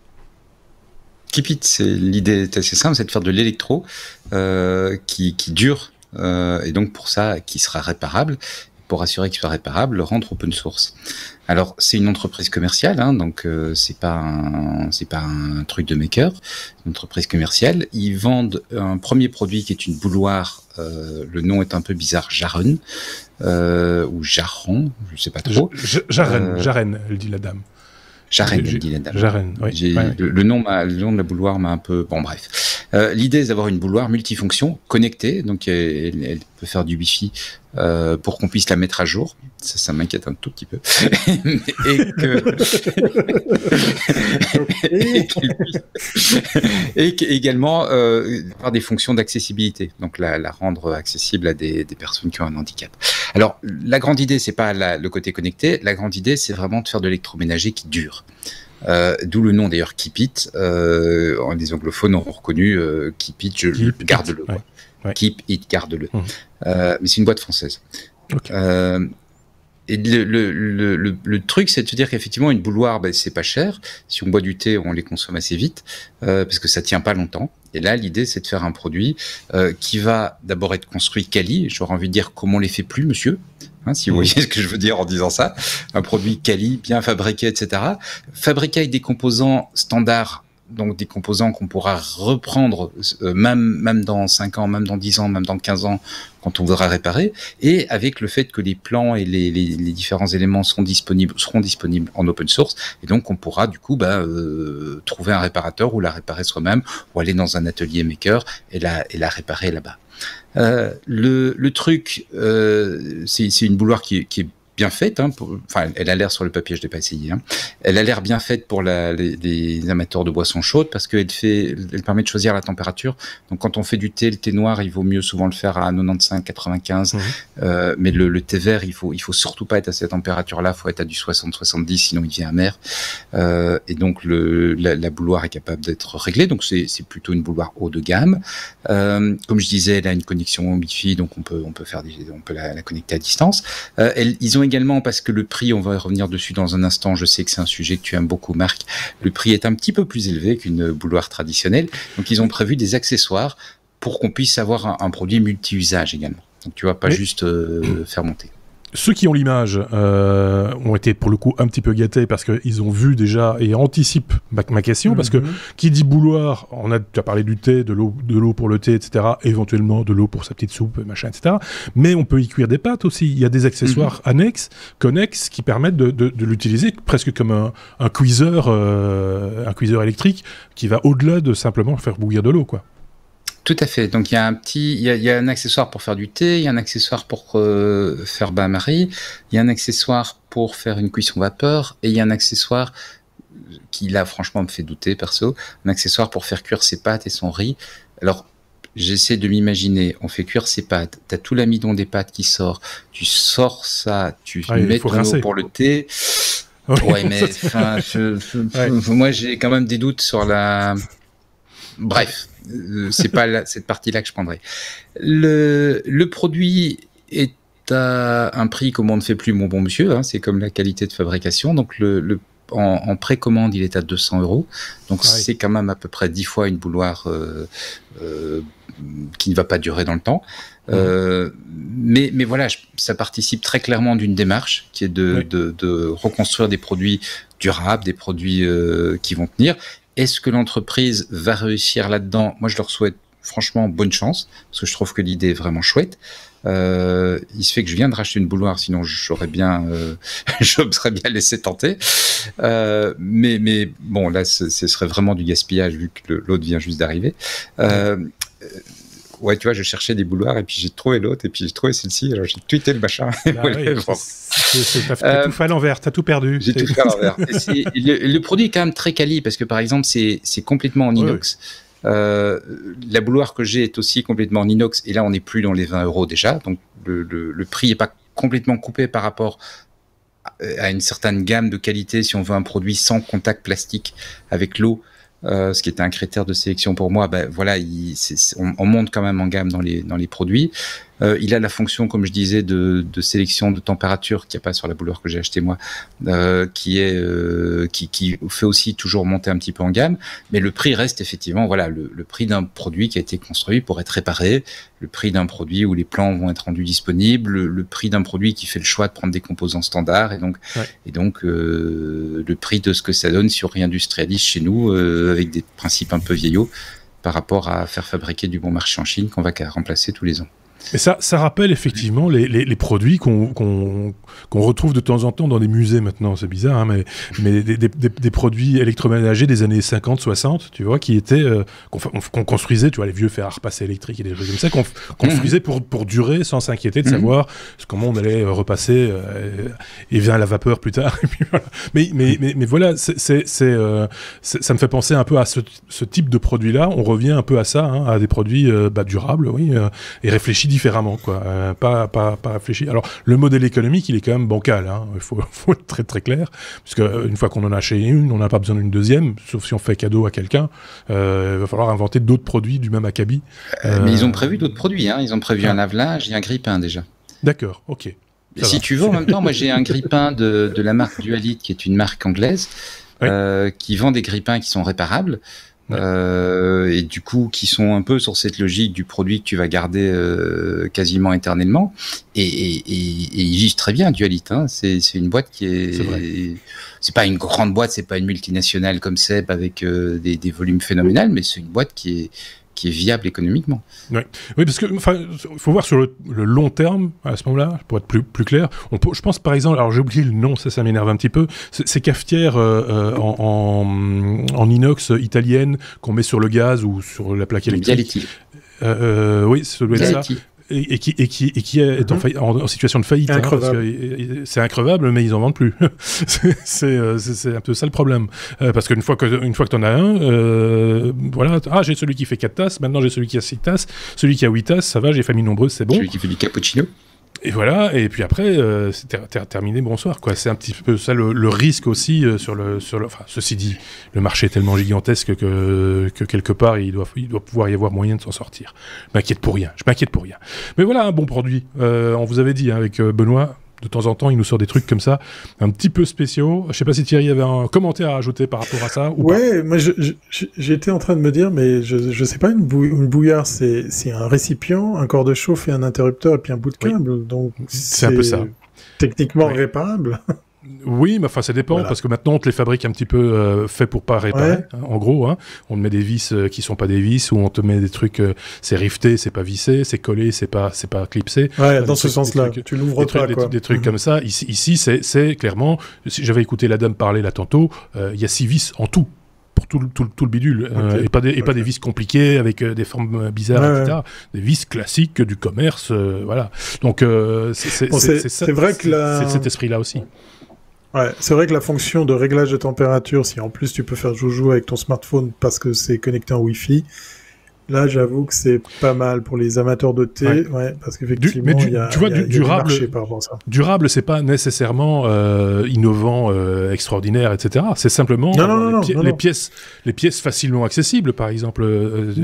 Keep It, l'idée est assez simple, c'est de faire de l'électro qui dure, et donc pour ça, qui sera réparable. Pour assurer qu'il soit réparable, le rendre open source. Alors, c'est une entreprise commerciale, donc c'est pas un truc de maker, c'est une entreprise commerciale. Ils vendent un premier produit qui est une bouloire, le nom est un peu bizarre, Jaren, ou Jaron, je sais pas trop. Jaren, elle dit la dame. Jaren, elle dit la dame. Jaren, oui. Le nom de la bouloire m'a un peu... Bon, bref. L'idée est d'avoir une bouloire multifonction, connectée, donc elle peut faire du Wi-Fi pour qu'on puisse la mettre à jour. Ça m'inquiète un tout petit peu. et également avoir des fonctions d'accessibilité, donc la rendre accessible à des personnes qui ont un handicap. Alors, la grande idée, c'est pas le côté connecté, la grande idée, c'est vraiment de faire de l'électroménager qui dure. D'où le nom d'ailleurs Keep It. Les anglophones ont reconnu Keep It, garde-le. Ouais. Keep It, garde-le. Mais c'est une boîte française. Okay. Et le truc, c'est de se dire qu'effectivement, une bouilloire, c'est pas cher. Si on boit du thé, on les consomme assez vite, parce que ça tient pas longtemps. Et là, l'idée, c'est de faire un produit qui va d'abord être construit quali. J'aurais envie de dire, comment on les fait plus, monsieur ? Si vous voyez ce que je veux dire en disant ça. Un produit quali, bien fabriqué, etc. Fabriqué avec des composants standards donc des composants qu'on pourra reprendre même dans 5 ans, même dans 10 ans, même dans 15 ans, quand on voudra réparer, et avec le fait que les plans et les différents éléments seront disponibles en open source, et donc on pourra du coup trouver un réparateur ou la réparer soi-même, ou aller dans un atelier maker et la réparer là-bas. Le truc, c'est une bouilloire qui est bien faite, hein, elle a l'air sur le papier, je l'ai pas essayé, hein. Elle a l'air bien faite pour les amateurs de boissons chaudes parce qu'elle permet de choisir la température. Donc quand on fait du thé, le thé noir, il vaut mieux souvent le faire à 95, 95, mais le thé vert, il faut surtout pas être à cette température-là, faut être à du 60, 70, sinon il devient amer. Et donc la bouilloire est capable d'être réglée, donc c'est plutôt une bouilloire haut de gamme. Comme je disais, elle a une connexion Wi-Fi, donc on peut la connecter à distance. Ils ont également, parce que le prix, on va revenir dessus dans un instant, je sais que c'est un sujet que tu aimes beaucoup, Marc, le prix est un petit peu plus élevé qu'une bouilloire traditionnelle, donc ils ont prévu des accessoires pour qu'on puisse avoir un produit multi-usage également. Donc tu vas pas juste faire monter. Ceux qui ont l'image ont été pour le coup un petit peu gâtés parce qu'ils ont vu déjà et anticipent ma question, parce que qui dit bouilloire, tu as parlé du thé, de l'eau pour le thé, etc., éventuellement de l'eau pour sa petite soupe, machin, etc. Mais on peut y cuire des pâtes aussi. Il y a des accessoires connexes qui permettent de l'utiliser presque comme un cuiseur électrique qui va au-delà de simplement faire bouillir de l'eau, quoi. Tout à fait. Donc il y a un accessoire pour faire du thé, il y a un accessoire pour faire bain-marie, il y a un accessoire pour faire une cuisson vapeur, et il y a un accessoire qui là franchement me fait douter perso, un accessoire pour faire cuire ses pâtes et son riz. Alors j'essaie de m'imaginer, on fait cuire ses pâtes, t'as tout l'amidon des pâtes qui sort, tu sors ça, tu mets ton eau pour le thé. Ouais, mais moi j'ai quand même des doutes sur la... Bref, c'est pas cette partie-là que je prendrais. Le produit est à un prix comme on ne fait plus, mon bon monsieur, hein, c'est comme la qualité de fabrication. Donc en précommande, il est à 200 €. Donc c'est quand même à peu près 10 fois une bouilloire qui ne va pas durer dans le temps. Mais voilà, ça participe très clairement d'une démarche qui est de reconstruire des produits durables, des produits qui vont tenir. Est-ce que l'entreprise va réussir là-dedans? Moi, je leur souhaite franchement bonne chance, parce que je trouve que l'idée est vraiment chouette. Il se fait que je viens de racheter une bouilloire, sinon je me serais bien laissé tenter. Mais bon, là, ce serait vraiment du gaspillage, vu que l'autre vient juste d'arriver. Ouais, tu vois, je cherchais des bouilloires, et puis j'ai trouvé l'autre, et puis j'ai trouvé celle-ci, alors j'ai tweeté le machin. T'as tout fait à l'envers, t'as tout perdu. J'ai tout fait à l'envers. Le produit est quand même très quali, parce que par exemple, c'est complètement en inox. La bouilloire que j'ai est aussi complètement en inox, et là on n'est plus dans les 20 € déjà, donc le prix n'est pas complètement coupé par rapport à une certaine gamme de qualité si on veut un produit sans contact plastique avec l'eau. Ce qui était un critère de sélection pour moi, voilà, on monte quand même en gamme dans les produits. Il a la fonction, comme je disais, de sélection de température qu'il n'y a pas sur la bouilloire que j'ai acheté moi, qui fait aussi toujours monter un petit peu en gamme. Mais le prix reste effectivement, voilà, le prix d'un produit qui a été construit pour être réparé, le prix d'un produit où les plans vont être rendus disponibles, le prix d'un produit qui fait le choix de prendre des composants standards, et donc le prix de ce que ça donne si on réindustrialise chez nous avec des principes un peu vieillots par rapport à faire fabriquer du bon marché en Chine qu'on va remplacer tous les ans. Et ça rappelle effectivement les produits qu'on retrouve de temps en temps dans des musées maintenant, c'est bizarre, hein, mais des produits électroménagers des années 50-60, tu vois, qui étaient qu'on construisait, tu vois, les vieux fers à repasser électriques et des choses comme ça, qu'on construisait pour durer sans s'inquiéter de savoir comment on allait repasser et vient la vapeur plus tard. Et puis voilà. Mais voilà, ça me fait penser un peu à ce type de produit-là. On revient un peu à ça, hein, à des produits durables, oui, et réfléchis différemment, quoi. Pas réfléchi. Alors, le modèle économique, il est quand même bancal, hein. Il faut être très très clair, puisque une fois qu'on en a acheté une, on n'a pas besoin d'une deuxième, sauf si on fait cadeau à quelqu'un. Il va falloir inventer d'autres produits du même acabit. Mais ils ont prévu d'autres produits, hein. Ils ont prévu un lave-linge et un grille-pain déjà. D'accord, ok. Si tu veux, en même temps, moi j'ai un grille-pain de la marque Dualit, qui est une marque anglaise, qui vend des grille-pains qui sont réparables. et du coup qui sont un peu sur cette logique du produit que tu vas garder quasiment éternellement, et ils vivent très bien, Dualit, hein. C'est une boîte qui est c'est pas une grande boîte, c'est pas une multinationale comme Seb avec des volumes phénoménaux, mais c'est une boîte qui est viable économiquement. Ouais. Oui, parce que il faut voir sur le long terme, à ce moment-là, pour être plus clair. Je pense par exemple, alors j'ai oublié le nom, ça m'énerve un petit peu, ces cafetières en inox italiennes qu'on met sur le gaz ou sur la plaque électrique. Oui, ça doit être ça. Et qui est en situation de faillite, hein, parce que c'est increvable, mais ils en vendent plus. c'est un peu ça le problème, parce qu'une fois que t'en as un, voilà, j'ai celui qui fait 4 tasses, maintenant j'ai celui qui a 6 tasses, celui qui a 8 tasses, ça va, j'ai famille nombreuse, c'est bon. Celui qui fait du cappuccino. Et voilà, et puis après, c'est terminé, bonsoir, quoi. C'est un petit peu ça le risque aussi enfin, ceci dit, le marché est tellement gigantesque que quelque part, il doit pouvoir y avoir moyen de s'en sortir. Je m'inquiète pour rien. Mais voilà un bon produit. On vous avait dit, hein, avec Benoît, de temps en temps, il nous sort des trucs comme ça, un petit peu spéciaux. Je sais pas si Thierry avait un commentaire à rajouter par rapport à ça ou pas. Ouais, moi j'étais en train de me dire, mais je sais pas, une bouillarde, c'est un récipient, un corps de chauffe et un interrupteur et puis un bout de câble, oui. Donc c'est un peu ça. Techniquement réparable. Oui, mais enfin ça dépend, parce que maintenant on te les fabrique un petit peu fait pour pas réparer, hein, en gros, hein. On te met des vis qui sont pas des vis, ou on te met des trucs, c'est rifté, c'est pas vissé, c'est collé, c'est pas clipsé. Ouais, dans ce sens-là, tu l'ouvres pas, quoi. Des trucs comme ça. Ici c'est clairement, si j'avais écouté la dame parler là tantôt, il y a 6 vis en tout. Pour tout le bidule, et pas des vis compliquées avec des formes bizarres, etc. Des vis classiques du commerce, voilà. Donc c'est vrai que c'est cet esprit-là aussi. Ouais, c'est vrai que la fonction de réglage de température, si en plus tu peux faire joujou avec ton smartphone parce que c'est connecté en Wi-Fi, là j'avoue que c'est pas mal pour les amateurs de thé, parce qu'effectivement il y a du marché par rapport à ça. Durable, c'est pas nécessairement innovant, extraordinaire, etc. C'est simplement les pièces facilement accessibles, par exemple.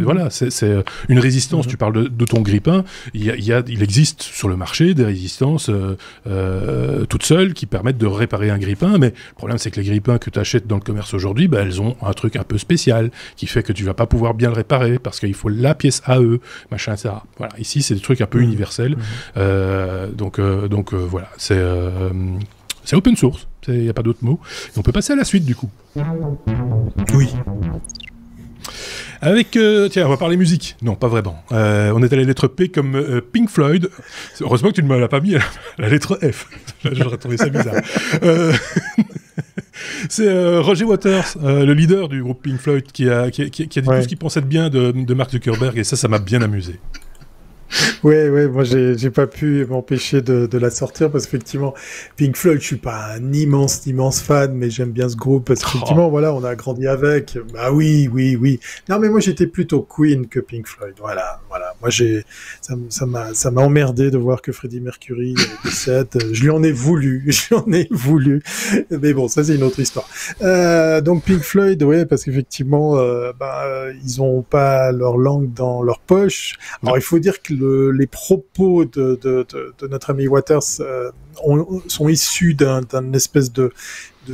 Voilà, c'est une résistance. Tu parles de ton grille-pain. Il existe sur le marché des résistances toutes seules qui permettent de réparer un grille-pain, mais le problème c'est que les grille-pains que tu achètes dans le commerce aujourd'hui, elles ont un truc un peu spécial qui fait que tu vas pas pouvoir bien le réparer parce qu'il faut la pièce AE, machin, etc. Voilà, ici c'est des trucs un peu universels. Donc voilà, c'est open source, il n'y a pas d'autre mot. Et on peut passer à la suite du coup. Oui. Avec, tiens, on va parler musique. Non, pas vraiment. On est à la lettre P comme Pink Floyd. Heureusement que tu ne me l'as pas mis à la lettre F. J'aurais trouvé ça bizarre. C'est Roger Waters, le leader du groupe Pink Floyd, qui a dit tout ce qu'il pensait de bien de Mark Zuckerberg, et ça m'a bien amusé. Ouais, moi j'ai pas pu m'empêcher de la sortir parce qu'effectivement Pink Floyd, je suis pas un immense fan, mais j'aime bien ce groupe parce qu'effectivement voilà, on a grandi avec. Bah oui. Non mais moi j'étais plutôt Queen que Pink Floyd. Voilà. Moi ça m'a emmerdé de voir que Freddie Mercury décède. Je lui en ai voulu. Mais bon, ça c'est une autre histoire. Donc Pink Floyd, parce qu'effectivement ils ont pas leur langue dans leur poche. Alors il faut dire que les propos de notre ami Waters sont issus d'une espèce de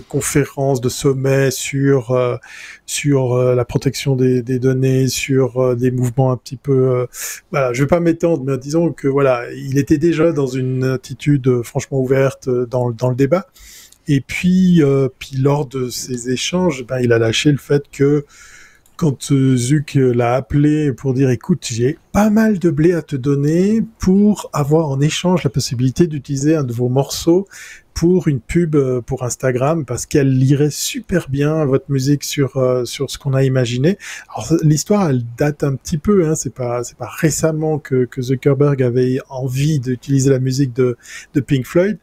conférence, de sommet sur la protection des données, sur des mouvements un petit peu... voilà, je vais pas m'étendre, mais disons que voilà, il était déjà dans une attitude franchement ouverte dans le débat. Et puis lors de ces échanges, il a lâché le fait que quand Zuck l'a appelé pour dire « Écoute, j'ai pas mal de blé à te donner pour avoir en échange la possibilité d'utiliser un de vos morceaux pour une pub pour Instagram parce qu'elle lirait super bien votre musique sur ce qu'on a imaginé. » Alors l'histoire elle date un petit peu, hein, c'est pas récemment que Zuckerberg avait envie d'utiliser la musique de Pink Floyd,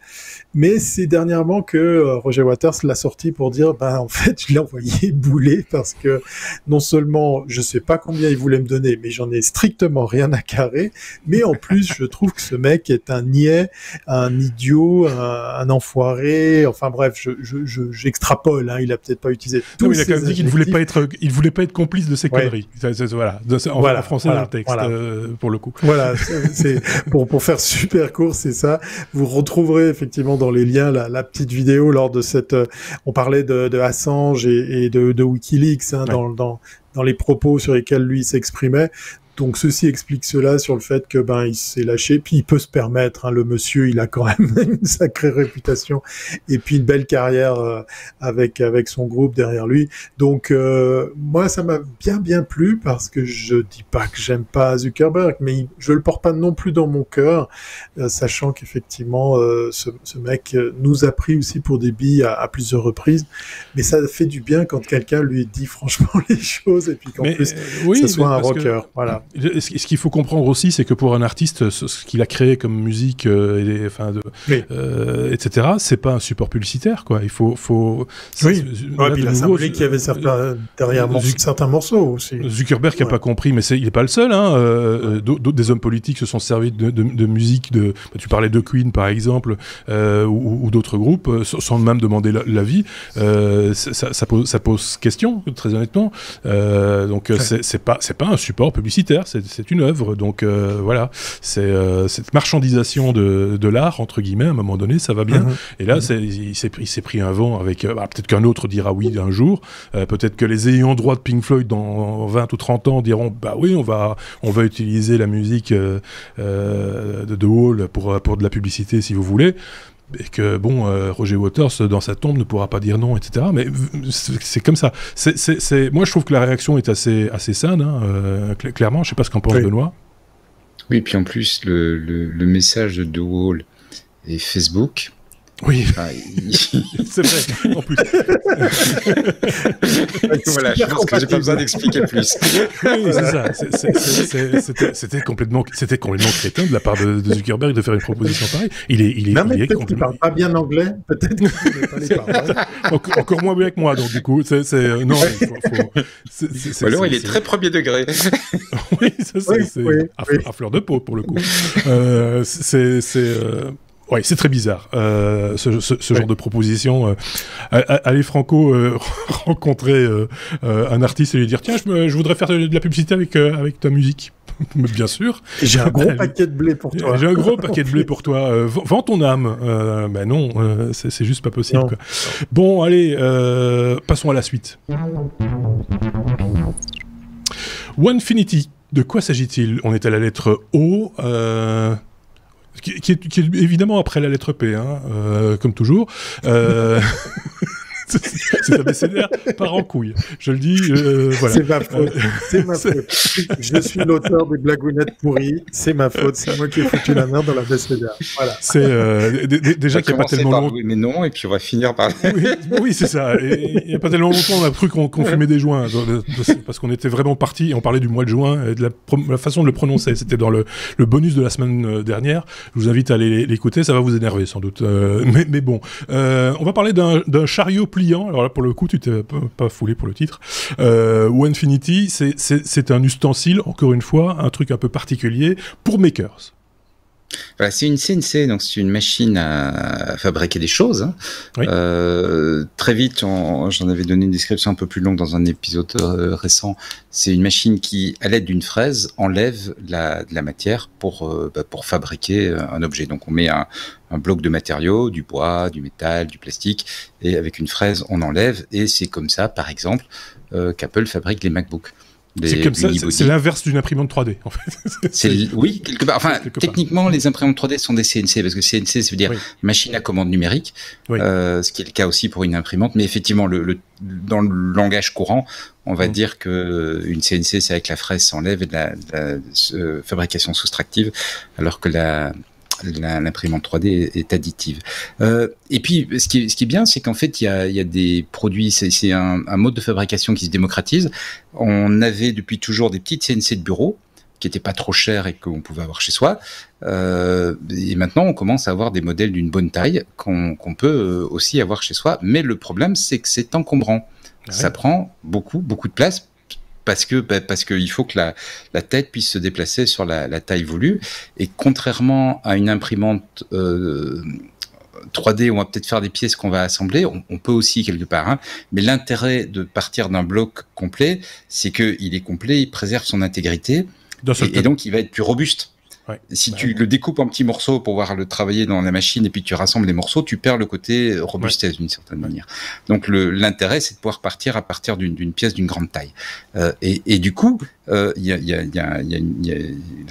mais c'est dernièrement que Roger Waters l'a sorti pour dire en fait je l'ai envoyé bouler parce que non seulement je sais pas combien il voulait me donner, mais j'en ai strictement rien à carrer, mais en plus je trouve que ce mec est un niais, un idiot, un enfoiré, enfin bref, j'extrapole, hein, il a peut-être pas utilisé tous non, il a quand même dit qu'il voulait pas être complice de ces conneries. En français dans le texte, pour le coup. Voilà, c'est pour faire super court, c'est ça. Vous retrouverez effectivement dans les liens la petite vidéo lors de cette on parlait de Assange et de WikiLeaks, hein, dans les propos sur lesquels lui s'exprimait. Donc ceci explique cela sur le fait que il s'est lâché, puis il peut se permettre, le monsieur il a quand même une sacrée réputation et puis une belle carrière avec son groupe derrière lui. Donc moi ça m'a bien plu parce que je dis pas que j'aime pas Zuckerberg, mais je le porte pas non plus dans mon cœur, sachant qu'effectivement ce mec nous a pris aussi pour des billes à plusieurs reprises, mais ça fait du bien quand quelqu'un lui dit franchement les choses et puis qu'en plus ça soit un rocker. Voilà. Ce qu'il faut comprendre aussi, c'est que pour un artiste, ce qu'il a créé comme musique, etc., c'est pas un support publicitaire, quoi. Il faut. Oui. Puis il a semblé qu'il y avait derrière certains morceaux aussi. Zuckerberg n'a pas compris, mais il n'est pas le seul. Des hommes politiques se sont servis de musique. Tu parlais de Queen, par exemple, ou d'autres groupes, sans même demander l'avis. Ça pose question, très honnêtement. Donc c'est pas un support publicitaire. C'est une œuvre, donc voilà, c'est cette marchandisation de l'art, entre guillemets, à un moment donné, ça va bien. Et là, il s'est pris un vent avec... peut-être qu'un autre dira oui un jour, peut-être que les ayants droit de Pink Floyd dans 20 ou 30 ans diront, oui, on va utiliser la musique de The Wall pour de la publicité, si vous voulez. Et que Roger Waters dans sa tombe ne pourra pas dire non, etc. Mais c'est comme ça. Moi, je trouve que la réaction est assez saine, clairement. Je sais pas ce qu'en pense Benoît. Oui, puis en plus le message de The Wall et Facebook. Oui, c'est vrai, en plus. Voilà, je pense que j'ai pas besoin d'expliquer plus. Oui, c'est ça. C'était complètement crétin de la part de Zuckerberg de faire une proposition pareille. Il est peut-être qu'il parle pas bien anglais, peut-être qu'il ne pas les parler. Encore moins bien que moi, donc du coup, non, alors il est très premier degré. Oui, c'est à fleur de peau pour le coup. Oui, c'est très bizarre, ce genre de proposition. Aller Franco rencontrer un artiste et lui dire « Tiens, je voudrais faire de la publicité avec ta musique. » Bien sûr. J'ai un gros paquet de blé pour toi. J'ai un gros paquet de blé pour toi. Vends ton âme. Non, c'est juste pas possible. Quoi. Bon, allez, passons à la suite. Onefinity. De quoi s'agit-il ? On est à la lettre O. Qui est évidemment après la lettre P, comme toujours. C'est abécédaire part en couille. Je le dis, voilà. C'est ma faute. C'est ma faute. Je suis l'auteur des blagounettes pourries. C'est ma faute. C'est moi qui ai foutu la merde dans l'abécédaire. Voilà. C'est déjà qu'il n'y a pas tellement longtemps. Oui, mais non, et puis on va finir par. Oui, c'est ça. Il n'y a pas tellement longtemps, on a cru qu'on fumait des joints, parce qu'on était vraiment parti et on parlait du mois de juin et de la façon de le prononcer. C'était dans le bonus de la semaine dernière. Je vous invite à aller l'écouter. Ça va vous énerver sans doute. Mais bon, on va parler d'un chariot pliant. Alors là, pour le coup, tu t'es pas foulé pour le titre. Onefinity, c'est un ustensile, encore une fois, un truc un peu particulier pour makers. Voilà, c'est une CNC, donc c'est une machine à fabriquer des choses. Oui. Très vite, j'en avais donné une description un peu plus longue dans un épisode récent. C'est une machine qui, à l'aide d'une fraise, enlève de la matière pour fabriquer un objet. Donc on met un bloc de matériaux, du bois, du métal, du plastique, et avec une fraise, on enlève. Et c'est comme ça, par exemple, qu'Apple fabrique les MacBooks. C'est comme ça, c'est l'inverse d'une imprimante 3D, en fait. Oui, quelque part. Enfin, techniquement, les imprimantes 3D sont des CNC, parce que CNC, ça veut dire machine à commande numérique, ce qui est le cas aussi pour une imprimante. Mais effectivement, dans le langage courant, on va dire que une CNC, c'est avec la fraise s'enlève et de la fabrication soustractive, alors que l'imprimante 3D est additive. Et puis, ce qui est bien, c'est qu'en fait, il y a des produits, c'est un mode de fabrication qui se démocratise. On avait depuis toujours des petites CNC de bureau qui n'étaient pas trop chères et qu'on pouvait avoir chez soi. Et maintenant, on commence à avoir des modèles d'une bonne taille qu'on peut aussi avoir chez soi. Mais le problème, c'est que c'est encombrant. Ouais. Ça prend beaucoup de place. Parce que il faut que la tête puisse se déplacer sur la taille voulue. Et contrairement à une imprimante 3D où on va peut-être faire des pièces qu'on va assembler, on peut aussi quelque part. Mais l'intérêt de partir d'un bloc complet, c'est qu'il est complet, il préserve son intégrité et donc il va être plus robuste. Ouais. Si tu le découpes en petits morceaux pour pouvoir le travailler dans la machine et puis tu rassembles les morceaux, tu perds le côté robustesse d'une certaine manière. Donc l'intérêt, c'est de pouvoir partir à partir d'une pièce d'une grande taille. Et du coup, la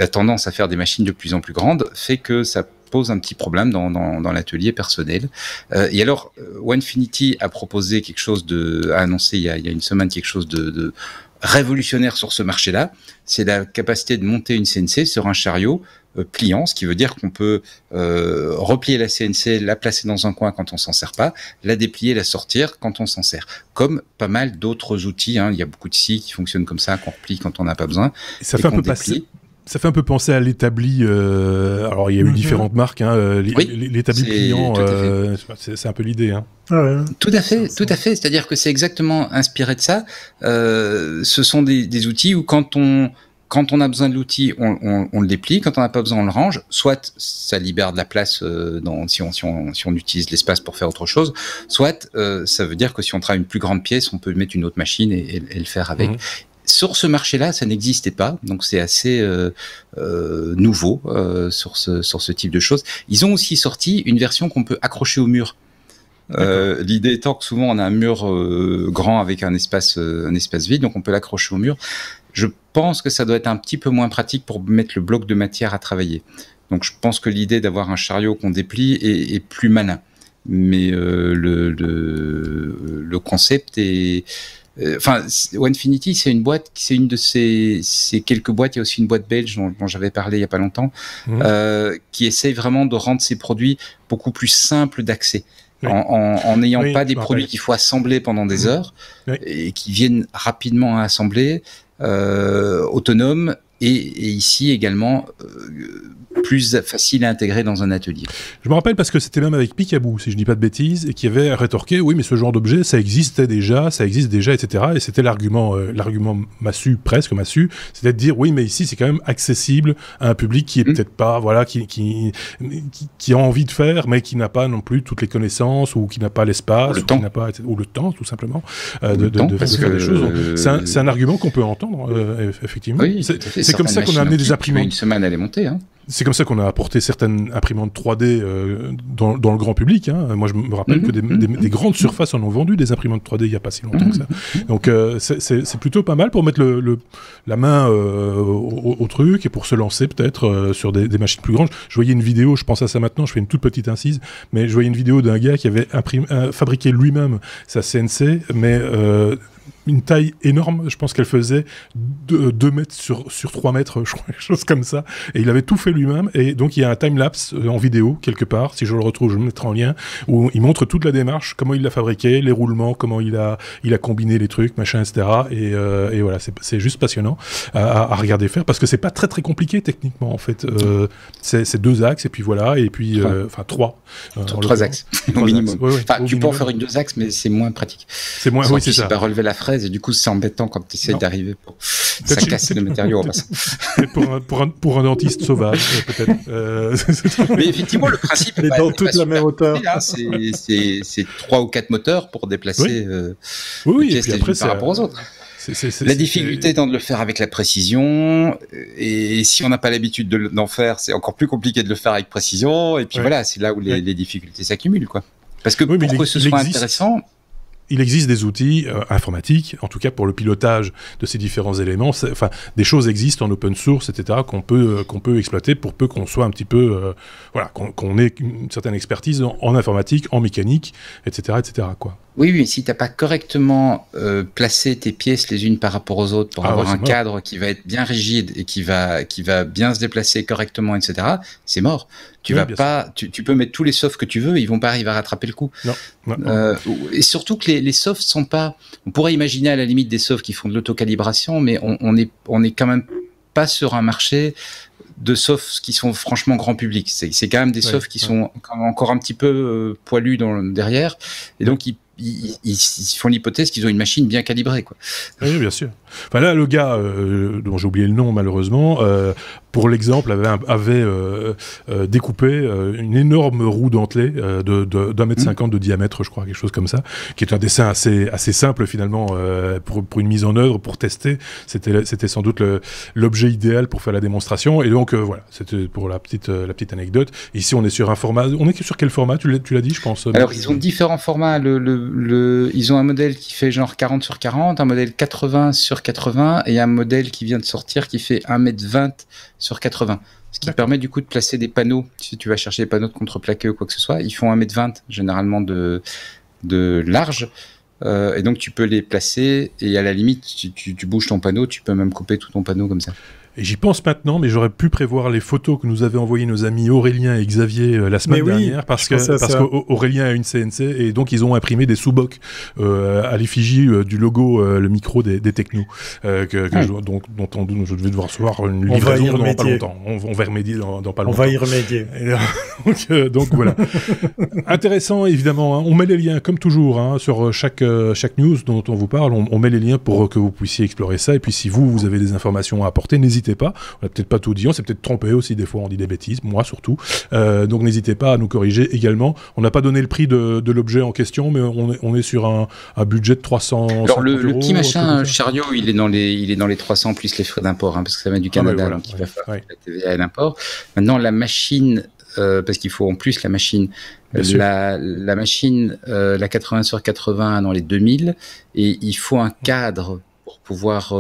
tendance à faire des machines de plus en plus grandes fait que ça pose un petit problème dans l'atelier personnel. Et alors, Onefinity a proposé quelque chose a annoncé il y a une semaine quelque chose de révolutionnaire sur ce marché-là. C'est la capacité de monter une CNC sur un chariot pliant, ce qui veut dire qu'on peut replier la CNC, la placer dans un coin quand on s'en sert pas, la déplier, la sortir quand on s'en sert. Comme pas mal d'autres outils, hein. Il y a beaucoup de scies qui fonctionnent comme ça, qu'on replie quand on n'a pas besoin. Ça fait un peu passer. Ça fait un peu penser à l'établi. Alors, il y a eu différentes marques. Hein, l'établi pliant, c'est un peu l'idée. Hein. Tout à fait. C'est-à-dire que c'est exactement inspiré de ça. Ce sont des outils où quand on a besoin de l'outil, on le déplie. Quand on n'a pas besoin, on le range. Soit ça libère de la place si on utilise l'espace pour faire autre chose. Soit ça veut dire que si on travaille une plus grande pièce, on peut mettre une autre machine et le faire avec. Sur ce marché-là, ça n'existait pas, donc c'est assez nouveau sur ce type de choses. Ils ont aussi sorti une version qu'on peut accrocher au mur. L'idée étant que souvent on a un mur grand avec un espace vide, donc on peut l'accrocher au mur. Je pense que ça doit être un petit peu moins pratique pour mettre le bloc de matière à travailler. Donc je pense que l'idée d'avoir un chariot qu'on déplie est plus malin. Mais le concept est... Enfin, Onefinity, c'est une boîte, c'est une de ces quelques boîtes. Il y a aussi une boîte belge dont j'avais parlé il y a pas longtemps, qui essaye vraiment de rendre ses produits beaucoup plus simples d'accès, en n'ayant pas des produits qu'il faut assembler pendant des heures et qui viennent rapidement à assembler, autonomes et ici également plus facile à intégrer dans un atelier. Je me rappelle parce que c'était même avec Picaboo, si je dis pas de bêtises, et qui avait rétorqué, oui, mais ce genre d'objet, ça existe déjà, etc. Et c'était l'argument massu, c'était de dire, oui, mais ici, c'est quand même accessible à un public qui est peut-être pas, voilà, qui a envie de faire, mais qui n'a pas non plus toutes les connaissances, ou qui n'a pas l'espace, ou le temps, tout simplement, de faire des choses. C'est un argument qu'on peut entendre, effectivement. Oui, c'est comme ça qu'on a amené des imprimantes. Une semaine, elle est montée, hein. C'est comme ça qu'on a apporté certaines imprimantes 3D dans le grand public. Hein. Moi, je me rappelle que des grandes surfaces en ont vendu des imprimantes 3D il n'y a pas si longtemps que ça. Donc, c'est plutôt pas mal pour mettre la main au truc et pour se lancer peut-être sur des machines plus grandes. Je voyais une vidéo, je pense à ça maintenant, je fais une toute petite incise, mais je voyais une vidéo d'un gars qui avait fabriqué lui-même sa CNC, mais... une taille énorme, je pense qu'elle faisait 2 mètres sur 3 mètres, je crois, quelque chose comme ça. Et il avait tout fait lui-même. Et donc, il y a un time-lapse en vidéo, quelque part. Si je le retrouve, je le mettrai en lien, où il montre toute la démarche, comment il l'a fabriqué, les roulements, comment il a combiné les trucs, machin, etc. Et voilà, c'est juste passionnant à regarder faire, parce que c'est pas très, très compliqué, techniquement, en fait. C'est 2 axes, et puis voilà, et puis, enfin, 3. 3 axes, au minimum. Enfin, tu peux en faire une 2 axes, mais c'est moins pratique. C'est moins, oui, c'est ça. Tu peux relever la fraise, et du coup, c'est embêtant quand tu essaies d'arriver. Ça casse le matériau. Pour un dentiste sauvage, peut-être. Mais effectivement, le principe est dans toute la même hauteur. C'est 3 ou 4 moteurs pour déplacer les pièces les unes par rapport aux autres. La difficulté étant de le faire avec la précision, et si on n'a pas l'habitude d'en faire, c'est encore plus compliqué de le faire avec précision, et puis voilà, c'est là où les difficultés s'accumulent, quoi. Parce que pour que ce soit intéressant... Il existe des outils informatiques, en tout cas pour le pilotage de ces différents éléments. Enfin, des choses existent en open source, etc., qu'on peut exploiter pour peu qu'on soit un petit peu, voilà, qu'on ait une certaine expertise en informatique, en mécanique, etc., quoi. Oui, si tu n'as pas correctement placé tes pièces les unes par rapport aux autres pour avoir un cadre qui va être bien rigide et qui va bien se déplacer correctement, etc., c'est mort. Tu peux mettre tous les softs que tu veux, ils vont pas arriver à rattraper le coup. Non. Et surtout que les softs sont pas... On pourrait imaginer à la limite des softs qui font de l'autocalibration, mais on est quand même pas sur un marché de softs qui sont franchement grand public. C'est quand même des softs qui sont encore un petit peu poilus derrière, et donc ils font l'hypothèse qu'ils ont une machine bien calibrée, quoi. Oui, bien sûr. Enfin là, le gars, dont j'ai oublié le nom malheureusement, pour l'exemple, avait découpé une énorme roue dentelée d'un mètre 50 de diamètre, je crois, quelque chose comme ça, qui est un dessin assez simple finalement pour une mise en œuvre, pour tester. C'était sans doute l'objet idéal pour faire la démonstration. Et donc voilà, c'était pour la petite anecdote. Ici, on est sur un format. On est sur quel format? Tu l'as dit, je pense. Alors, ils ont différents formats. Ils ont un modèle qui fait genre 40 sur 40, un modèle 80 sur 80 et un modèle qui vient de sortir qui fait 1m20 sur 80. Ce qui permet du coup de placer des panneaux. Si tu vas chercher des panneaux de contreplaqué ou quoi que ce soit, ils font 1m20 généralement de large. Et donc tu peux les placer et à la limite, tu bouges ton panneau, tu peux même couper tout ton panneau comme ça. Et j'y pense maintenant, mais j'aurais pu prévoir les photos que nous avaient envoyées nos amis Aurélien et Xavier la semaine dernière, parce qu'Aurélien a une CNC, et donc ils ont imprimé des sous-bocs à l'effigie du logo, le micro des technos, dont je vais devoir recevoir une livraison dans pas longtemps. On va remédier dans pas longtemps. On va y remédier. Donc voilà. Intéressant, évidemment. Hein. On met les liens, comme toujours, hein, sur chaque news dont on vous parle. On met les liens pour que vous puissiez explorer ça. Et puis si vous avez des informations à apporter, n'hésitez pas. On n'a peut-être pas tout dit, on s'est peut-être trompé aussi, des fois on dit des bêtises, moi surtout. Donc n'hésitez pas à nous corriger également. On n'a pas donné le prix de l'objet en question, mais on est sur un budget de 300 €. Alors le petit machin chariot, il est dans les 300 plus les frais d'import, hein, parce que ça vient du Canada, donc il va falloir la TVA et l'import. Maintenant la machine, parce qu'il faut en plus la machine. La machine, la 80 sur 80 dans les 2000, et il faut un cadre pour pouvoir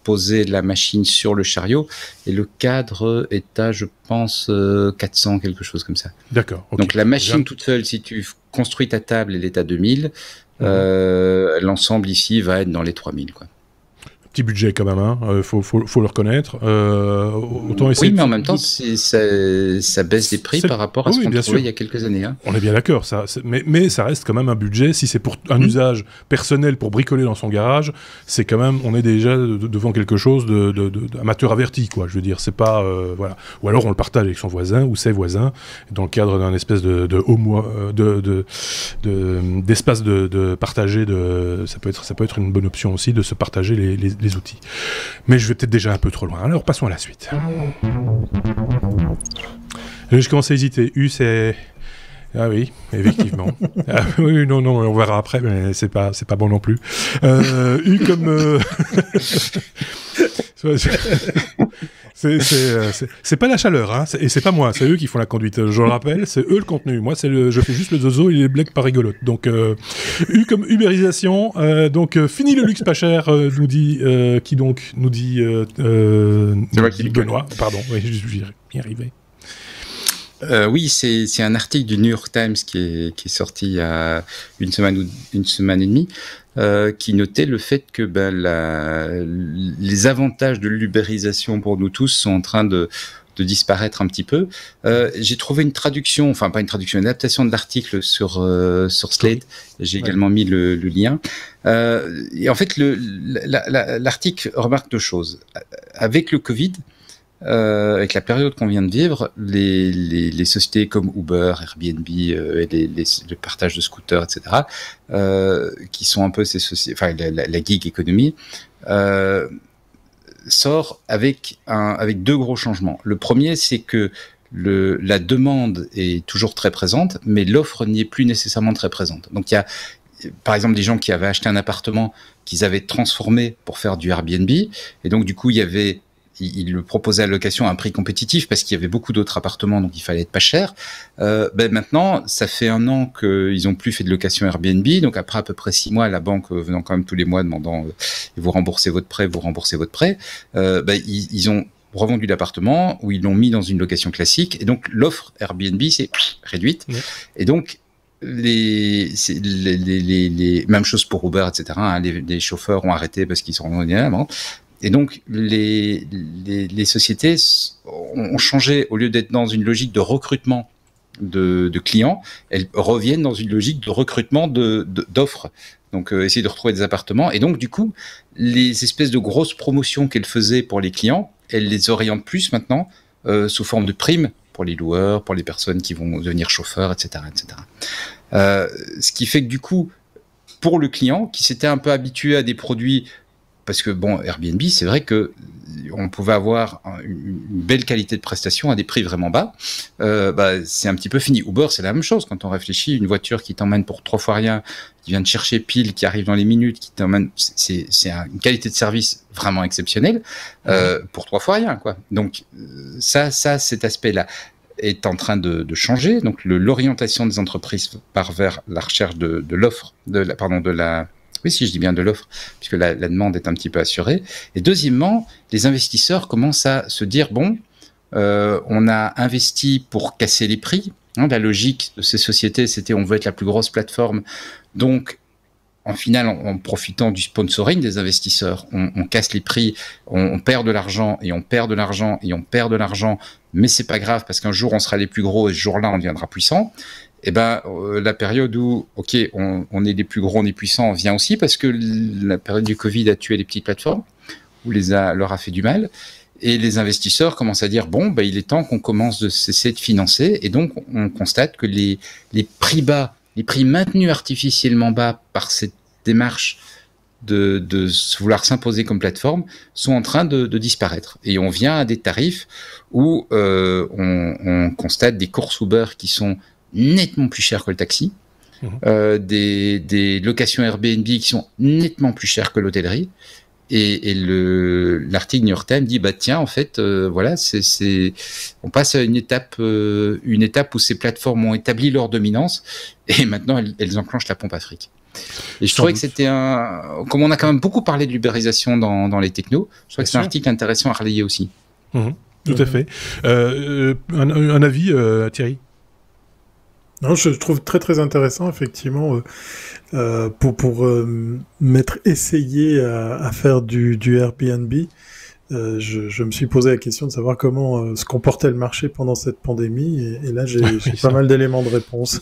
poser la machine sur le chariot, et le cadre est à, je pense, 400, quelque chose comme ça. D'accord. Okay. Donc la machine toute seule, si tu construis ta table, elle est à 2000, l'ensemble ici va être dans les 3000, quoi. Petit budget quand même, hein. Faut le reconnaître. Autant essayer mais en même temps, ça baisse les prix par rapport à ce qu'on trouvait il y a quelques années. Hein. On est bien d'accord, mais ça reste quand même un budget. Si c'est pour un usage personnel, pour bricoler dans son garage, c'est quand même, on est déjà devant quelque chose d'amateur averti, quoi. Je veux dire, c'est pas voilà. Ou alors on le partage avec son voisin ou ses voisins dans le cadre d'un espèce d'espace de partager. Ça peut être une bonne option aussi de se partager les outils. Mais je vais peut-être déjà un peu trop loin. Alors passons à la suite. Je commence à hésiter. c'est... Ah oui, effectivement. Oui, non, on verra après, mais c'est pas bon non plus. Comme... C'est pas la chaleur, hein, et c'est pas moi, c'est eux qui font la conduite. Je le rappelle, c'est eux le contenu. Moi, je fais juste le zozo et les blagues pas rigolotes. Donc, comme ubérisation. Donc, fini le luxe pas cher, nous dit qui donc nous dit Benoît. Pardon, oui, j'y ai arrivé. Oui, c'est un article du New York Times qui est sorti il y a une semaine et demie, qui notait le fait que les avantages de l'ubérisation pour nous tous sont en train de disparaître un petit peu. J'ai trouvé une traduction, enfin pas une traduction, une adaptation de l'article sur Slate. J'ai également mis le lien. Et en fait, l'article remarque deux choses. Avec le Covid, avec la période qu'on vient de vivre, les sociétés comme Uber, Airbnb et le partage de scooters, etc., qui sont un peu ces sociétés, enfin la gig economy, sort avec deux gros changements. Le premier, c'est que la demande est toujours très présente, mais l'offre n'y est plus nécessairement très présente. Donc il y a, par exemple, des gens qui avaient acheté un appartement qu'ils avaient transformé pour faire du Airbnb, et donc du coup il le proposait à location à un prix compétitif parce qu'il y avait beaucoup d'autres appartements, donc il fallait être pas cher. Maintenant, ça fait 1 an qu'ils n'ont plus fait de location Airbnb, donc après à peu près 6 mois, la banque venant quand même tous les mois demandant vous remboursez votre prêt, ils ont revendu l'appartement ou ils l'ont mis dans une location classique, et donc l'offre Airbnb s'est réduite. Oui. Et donc les mêmes choses pour Uber, etc. Hein, les chauffeurs ont arrêté parce qu'ils sont revenus à la. Et donc, les sociétés ont changé, au lieu d'être dans une logique de recrutement de clients, elles reviennent dans une logique de recrutement d'offres. Donc, essayer de retrouver des appartements. Et donc, du coup, les espèces de grosses promotions qu'elles faisaient pour les clients, elles les orientent plus maintenant sous forme de primes pour les loueurs, pour les personnes qui vont devenir chauffeurs, etc., etc. Ce qui fait que, du coup, pour le client, qui s'était un peu habitué à des produits parce que bon, Airbnb, c'est vrai que on pouvait avoir une belle qualité de prestation à des prix vraiment bas. C'est un petit peu fini. Uber, c'est la même chose. Quand on réfléchit, une voiture qui t'emmène pour 3 fois rien, qui vient te chercher pile, qui arrive dans les minutes, qui t'emmène, c'est une qualité de service vraiment exceptionnelle pour 3 fois rien, quoi. Donc ça, cet aspect-là est en train de changer. Donc l'orientation des entreprises part vers la recherche de l'offre, oui, si je dis bien de l'offre, puisque la demande est un petit peu assurée. Et deuxièmement, les investisseurs commencent à se dire, bon, on a investi pour casser les prix. La logique de ces sociétés, c'était on veut être la plus grosse plateforme. Donc, en final, en profitant du sponsoring des investisseurs, on casse les prix, on perd de l'argent, et on perd de l'argent, et on perd de l'argent, mais c'est pas grave, parce qu'un jour, on sera les plus gros, et ce jour-là, on deviendra puissant. Eh ben, la période où, ok, on est les plus gros, on est puissants, vient aussi parce que la période du Covid a tué les petites plateformes, ou leur a fait du mal. Et les investisseurs commencent à dire, bon, il est temps qu'on commence de cesser de financer. Et donc, on constate que les prix bas, les prix maintenus artificiellement bas par cette démarche de vouloir s'imposer comme plateforme, sont en train de disparaître. Et on vient à des tarifs où on constate des courses Uber qui sont nettement plus cher que le taxi, des locations Airbnb qui sont nettement plus chères que l'hôtellerie, et l'article New York Times dit tiens, en fait voilà, on passe à une étape où ces plateformes ont établi leur dominance et maintenant elles enclenchent la pompe à fric. Et je trouvais que c'était comme on a quand même beaucoup parlé de l'ubérisation dans les technos, je trouvais que c'est un article intéressant à relayer aussi. Tout à fait. Un avis, Thierry? Non, je trouve très très intéressant effectivement pour m'être essayé à faire du Airbnb. Je me suis posé la question de savoir comment se comportait le marché pendant cette pandémie et là j'ai pas mal d'éléments de réponse.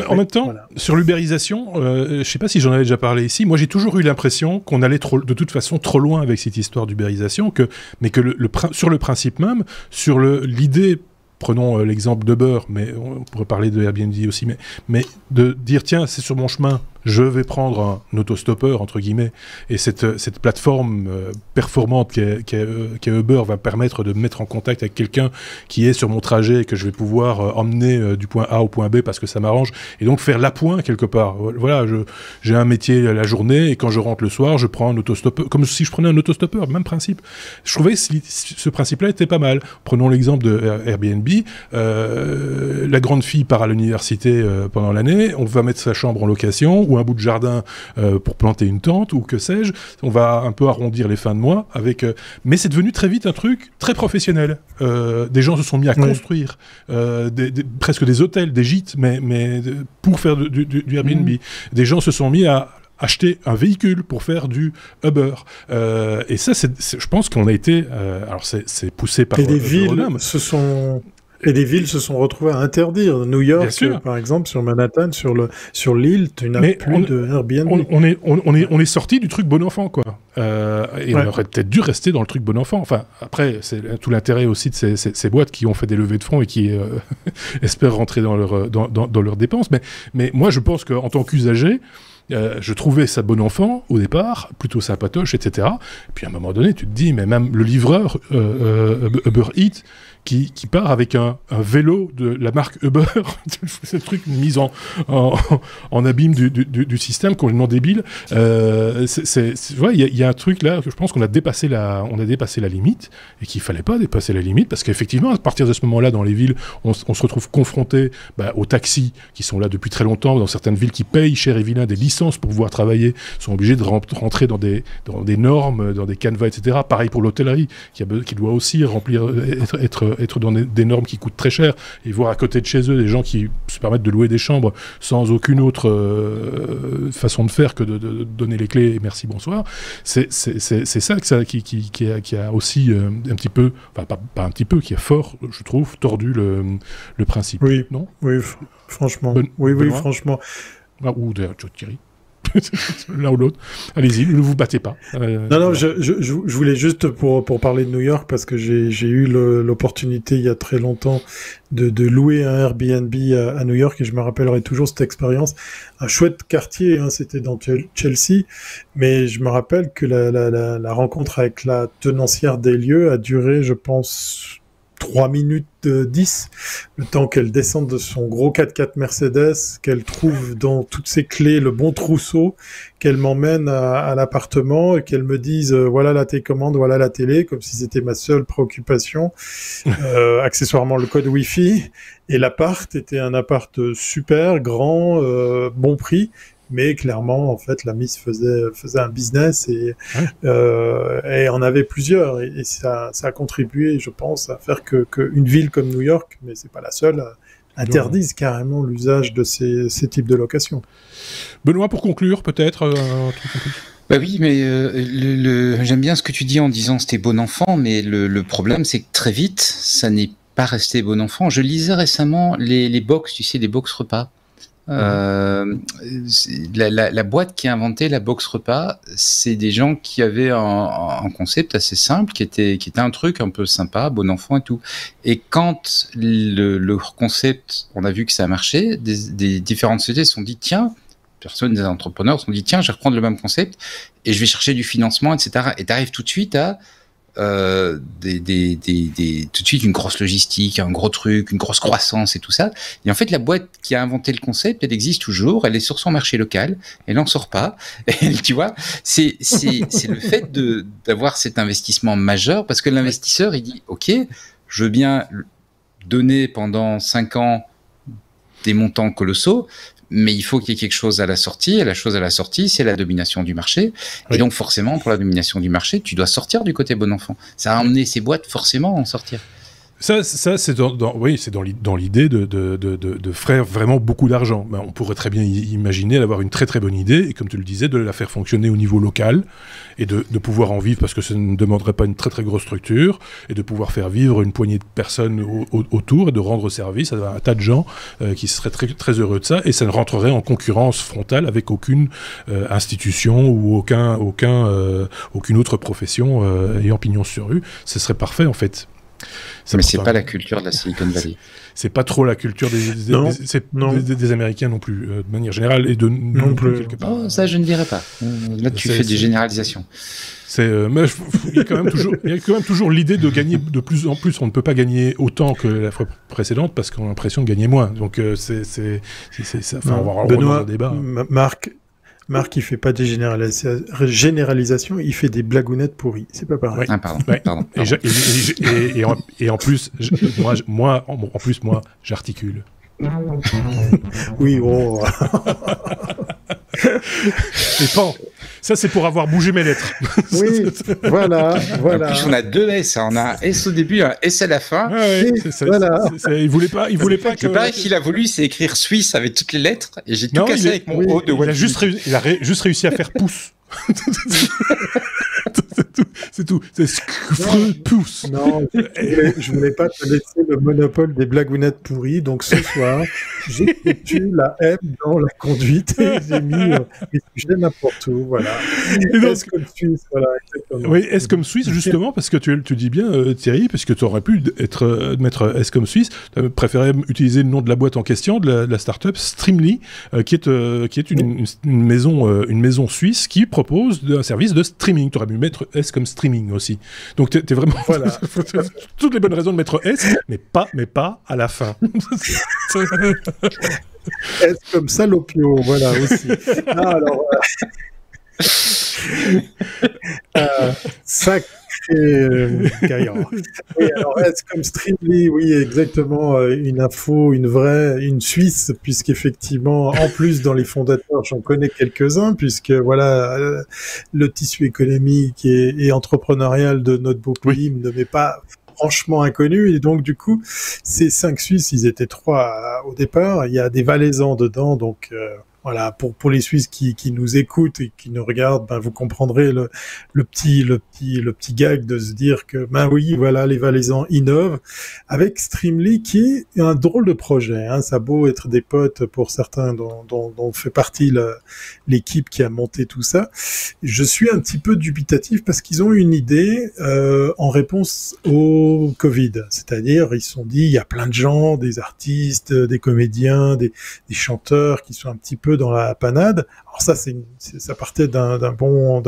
En même temps, sur l'ubérisation, je sais pas si j'en avais déjà parlé ici, moi j'ai toujours eu l'impression qu'on allait de toute façon trop loin avec cette histoire d'ubérisation, mais que sur le principe même, sur l'idée. Prenons l'exemple d'Uber, mais on pourrait parler de Airbnb aussi, mais de dire, tiens, c'est sur mon chemin, je vais prendre un autostoppeur, entre guillemets, et cette plateforme performante qu'est Uber va permettre de me mettre en contact avec quelqu'un qui est sur mon trajet et que je vais pouvoir emmener du point A au point B parce que ça m'arrange, et donc faire l'appoint quelque part. Voilà, j'ai un métier la journée, et quand je rentre le soir, je prends un autostoppeur, comme si je prenais un autostoppeur, même principe. Je trouvais que ce principe-là était pas mal. Prenons l'exemple de Airbnb. La grande fille part à l'université pendant l'année, on va mettre sa chambre en location ou un bout de jardin pour planter une tente ou que sais-je, on va un peu arrondir les fins de mois mais c'est devenu très vite un truc très professionnel. Des gens se sont mis à construire presque des hôtels, des gîtes, mais pour faire du Airbnb. Des gens se sont mis à acheter un véhicule pour faire du Uber. Et ça, je pense qu'on a été... alors, c'est poussé par... Et des villes se sont retrouvées à interdire. New York, par exemple, sur Manhattan, sur l'île, tu n'as plus de Airbnb. On est sorti du truc bon enfant, quoi. Et on aurait peut-être dû rester dans le truc bon enfant. Enfin, après, c'est tout l'intérêt aussi de ces boîtes qui ont fait des levées de fonds et qui espèrent rentrer dans leurs dépenses. Mais moi, je pense qu'en tant qu'usager, je trouvais ça bon enfant au départ, plutôt sympatoche, etc. Et puis à un moment donné, tu te dis, mais même le livreur Uber Eats qui part avec un vélo de la marque Uber, c'est le truc mis en abîme du système complètement débile. Il y a un truc là, je pense qu'on a dépassé la limite et qu'il fallait pas dépasser la limite parce qu'effectivement, à partir de ce moment-là, dans les villes, on se retrouve confronté aux taxis qui sont là depuis très longtemps, dans certaines villes qui payent cher et vilain des licences pour pouvoir travailler, sont obligés de rentrer dans des normes, dans des canevas, etc. Pareil pour l'hôtellerie, qui doit aussi être dans des normes qui coûtent très cher, et voir à côté de chez eux des gens qui se permettent de louer des chambres sans aucune autre façon de faire que de donner les clés et merci, bonsoir. C'est ça qui a aussi un petit peu, enfin pas un petit peu, qui a fort, je trouve, tordu le principe. Oui, non ? Oui, franchement. Franchement. Ou d'ailleurs, Thierry. l'un ou l'autre. Allez-y, ne vous battez pas. Non, je voulais juste pour parler de New York, parce que j'ai eu l'opportunité il y a très longtemps de louer un Airbnb à New York, et je me rappellerai toujours cette expérience. Un chouette quartier, hein, c'était dans Chelsea, mais je me rappelle que la rencontre avec la tenancière des lieux a duré, je pense, 3 minutes 10, le temps qu'elle descende de son gros 4x4 Mercedes, qu'elle trouve dans toutes ses clés le bon trousseau, qu'elle m'emmène à l'appartement et qu'elle me dise voilà la télécommande, voilà la télé, comme si c'était ma seule préoccupation, accessoirement le code Wi-Fi, et l'appart était un appart super, grand, bon prix, mais clairement, en fait, la Miss faisait un business et en avait plusieurs. Et ça a contribué, je pense, à faire que une ville comme New York, mais c'est pas la seule, interdise carrément l'usage de ces types de locations. Benoît, pour conclure, peut-être un truc en plus. Bah oui, mais j'aime bien ce que tu dis en disant c'était bon enfant, mais le problème, c'est que très vite, ça n'est pas resté bon enfant. Je lisais récemment les box, tu sais, les box repas. La boîte qui a inventé la box repas, c'est des gens qui avaient un concept assez simple, qui était un truc un peu sympa, bon enfant et tout. Et quand le concept, on a vu que ça a marché, des différentes sociétés se sont dit tiens, des entrepreneurs se sont dit tiens, je vais reprendre le même concept et je vais chercher du financement, etc. Et t'arrives tout de suite à tout de suite une grosse logistique, un gros truc, une grosse croissance et tout ça. Et en fait, la boîte qui a inventé le concept, elle existe toujours, elle est sur son marché local, elle n'en sort pas. Et tu vois, c'est le fait d'avoir cet investissement majeur, parce que l'investisseur, il dit, OK, je veux bien donner pendant 5 ans des montants colossaux, mais il faut qu'il y ait quelque chose à la sortie, et la chose à la sortie, c'est la domination du marché. Oui. Et donc, forcément, pour la domination du marché, tu dois sortir du côté bon enfant. Ça a amené ces boîtes, forcément, à en sortir. Ça c'est dans l'idée de faire vraiment beaucoup d'argent. Ben, on pourrait très bien imaginer d'avoir une très très bonne idée, et comme tu le disais, de la faire fonctionner au niveau local, et de pouvoir en vivre, parce que ça ne demanderait pas une très très grosse structure, et de pouvoir faire vivre une poignée de personnes autour, et de rendre service à un tas de gens qui seraient très, très heureux de ça, et ça ne rentrerait en concurrence frontale avec aucune institution ou aucune autre profession ayant pignon sur rue. Ce serait parfait en fait. Mais c'est pas la culture de la Silicon Valley. C'est pas trop la culture des Américains non plus, de manière générale, et de non plus quelque part. Oh, ça, je ne dirais pas. Là, tu fais des généralisations. Mais il y a quand même toujours l'idée de gagner de plus en plus. On ne peut pas gagner autant que la fois précédente parce qu'on a l'impression de gagner moins. Donc c'est ça. Enfin, on va Benoît, un débat. Marc, il fait pas des généralisations, il fait des blagounettes pourries. C'est pas pareil. Ah, pardon. Ouais. Pardon. Et en plus, moi, j'articule. Oui, oh. Et bon, ça c'est pour avoir bougé mes lettres. Oui, voilà. En plus, on a 2 S. On a un S au début, un S à la fin. Ah ouais, il voulait pas que... Le pari qu'il a voulu, c'est écrire Suisse avec toutes les lettres, et j'ai tout cassé avec mon O de il a juste réussi à faire pouce. C'est tout. C'est pouce. Non, je voulais pas te laisser le monopole des blagounettes pourries. Donc ce soir, j'ai foutu la M dans la conduite et j'ai mis les sujets n'importe où. Voilà. S comme Suisse. Voilà, exactement. Oui, S comme Suisse, justement, parce que tu dis bien, Thierry, parce que tu aurais pu mettre S comme Suisse. Tu as préféré utiliser le nom de la boîte en question, de la start-up Streamly, qui est une maison suisse qui propose un service de streaming. Tu aurais pu mettre S comme streaming aussi. Donc t'es vraiment... Voilà. Toutes les bonnes raisons de mettre S, mais pas à la fin. S comme salopio, voilà aussi. Alors... sacré gaillard. Oui, alors est-ce comme Streamly, oui, exactement, une info, une Suisse, puisqu'effectivement, en plus dans les fondateurs, j'en connais quelques-uns, puisque voilà, le tissu économique et entrepreneurial de notre beau pays ne m'est pas franchement inconnu, et donc du coup, ces 5 Suisses, ils étaient 3 au départ, il y a des Valaisans dedans, donc Voilà, pour les Suisses qui nous écoutent et qui nous regardent, ben vous comprendrez le petit gag de se dire que ben oui, voilà, les Valaisans innovent avec Streamly, qui est un drôle de projet. Hein. Ça a beau être des potes pour certains dont fait partie l'équipe qui a monté tout ça. Je suis un petit peu dubitatif parce qu'ils ont une idée en réponse au Covid. C'est-à-dire, ils se sont dit, il y a plein de gens, des artistes, des comédiens, des chanteurs qui sont un petit peu dans la panade. Alors ça partait d'un bon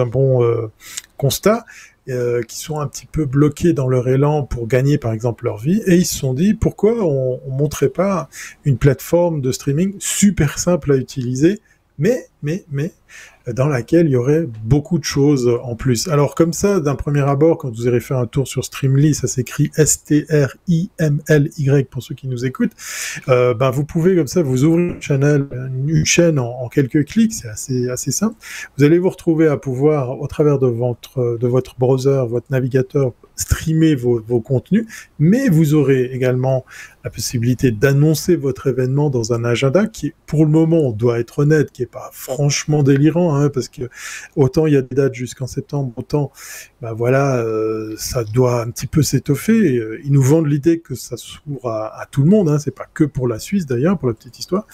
constat, qui sont un petit peu bloqués dans leur élan pour gagner par exemple leur vie, et ils se sont dit pourquoi on montrait pas une plateforme de streaming super simple à utiliser, mais dans laquelle il y aurait beaucoup de choses en plus. Alors comme ça, d'un premier abord, quand vous aurez fait un tour sur Streamly, ça s'écrit STRIMLY pour ceux qui nous écoutent, ben vous pouvez comme ça vous ouvrir une chaîne en quelques clics, c'est assez simple. Vous allez vous retrouver à pouvoir, au travers de votre browser, votre navigateur, streamer vos contenus, mais vous aurez également la possibilité d'annoncer votre événement dans un agenda qui, pour le moment, on doit être honnête, qui est pas franchement délirant, hein, parce que autant il y a des dates jusqu'en septembre, autant, ben voilà, ça doit un petit peu s'étoffer. Ils nous vendent l'idée que ça s'ouvre à tout le monde, hein, c'est pas que pour la Suisse d'ailleurs, pour la petite histoire,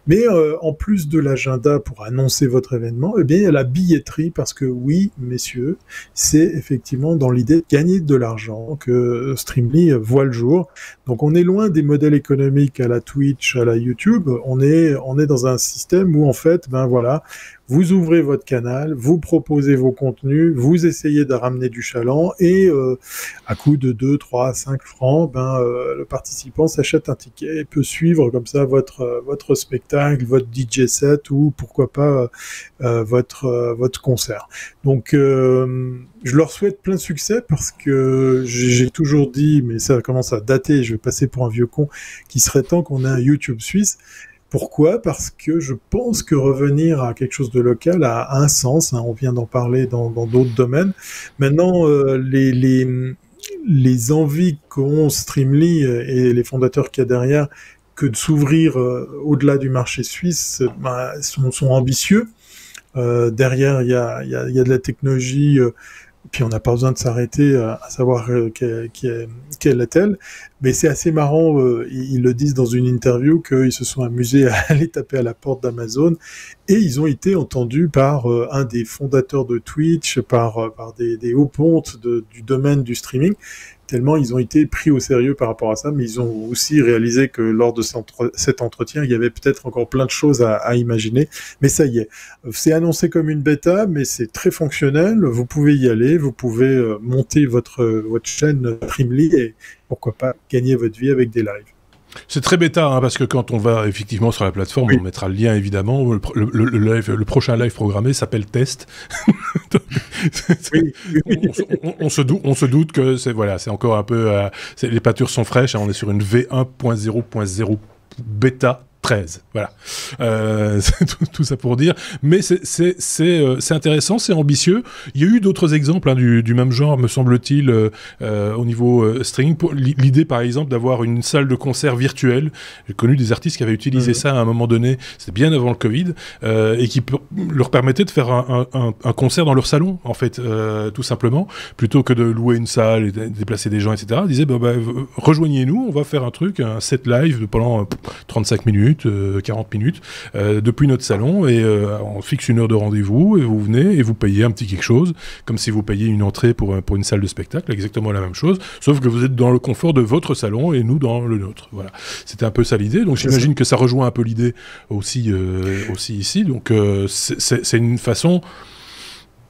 mais en plus de l'agenda pour annoncer votre événement, eh bien il y a la billetterie, parce que oui, messieurs, c'est effectivement dans l'idée de gagner de l'argent que Streamly voit le jour. Donc on est loin des modèles économiques à la Twitch, à la YouTube. On est dans un système où en fait, ben voilà, vous ouvrez votre canal, vous proposez vos contenus, vous essayez de ramener du chaland, et à coût de 2, 3, 5 francs, le participant s'achète un ticket et peut suivre comme ça votre spectacle, votre DJ set, ou pourquoi pas votre concert. Donc je leur souhaite plein de succès, parce que j'ai toujours dit, mais ça commence à dater, je vais passer pour un vieux con, qu'il serait temps qu'on ait un YouTube suisse. Pourquoi ? Parce que je pense que revenir à quelque chose de local a un sens, hein, on vient d'en parler dans d'autres domaines. Maintenant, les envies qu'ont Streamly et les fondateurs qu'il y a derrière, que de s'ouvrir au-delà du marché suisse, sont ambitieux. Derrière, il y a de la technologie, puis on n'a pas besoin de s'arrêter à savoir quelle est-elle, mais c'est assez marrant, ils le disent dans une interview, qu'ils se sont amusés à aller taper à la porte d'Amazon, et ils ont été entendus par un des fondateurs de Twitch, par des hauts pontes du domaine du streaming, tellement ils ont été pris au sérieux par rapport à ça, mais ils ont aussi réalisé que lors de cet entretien, il y avait peut-être encore plein de choses à imaginer, mais ça y est, c'est annoncé comme une bêta, mais c'est très fonctionnel, vous pouvez y aller, vous pouvez monter votre chaîne Streamly, et pourquoi pas gagner votre vie avec des lives. C'est très bêta, hein, parce que quand on va effectivement sur la plateforme, oui, on mettra le lien évidemment. Le prochain live programmé s'appelle Test. Oui. On se doute que c'est encore un peu. Les pâtures sont fraîches, hein, on est sur une V1.0.0 bêta 13, voilà. C'est tout ça pour dire. Mais c'est intéressant, c'est ambitieux. Il y a eu d'autres exemples, hein, du même genre, me semble-t-il, au niveau streaming. L'idée, par exemple, d'avoir une salle de concert virtuelle. J'ai connu des artistes qui avaient utilisé ça à un moment donné, c'était bien avant le Covid, et qui leur permettait de faire un concert dans leur salon, en fait, tout simplement, plutôt que de louer une salle et de déplacer des gens, etc. Ils disaient, rejoignez-nous, on va faire un set live pendant 35 minutes, 40 minutes, depuis notre salon, et on fixe une heure de rendez-vous, et vous venez et vous payez un petit quelque chose, comme si vous payiez une entrée pour une salle de spectacle, exactement la même chose, sauf que vous êtes dans le confort de votre salon et nous dans le nôtre. Voilà. C'était un peu ça l'idée, donc j'imagine que ça rejoint un peu l'idée aussi ici, donc c'est une façon,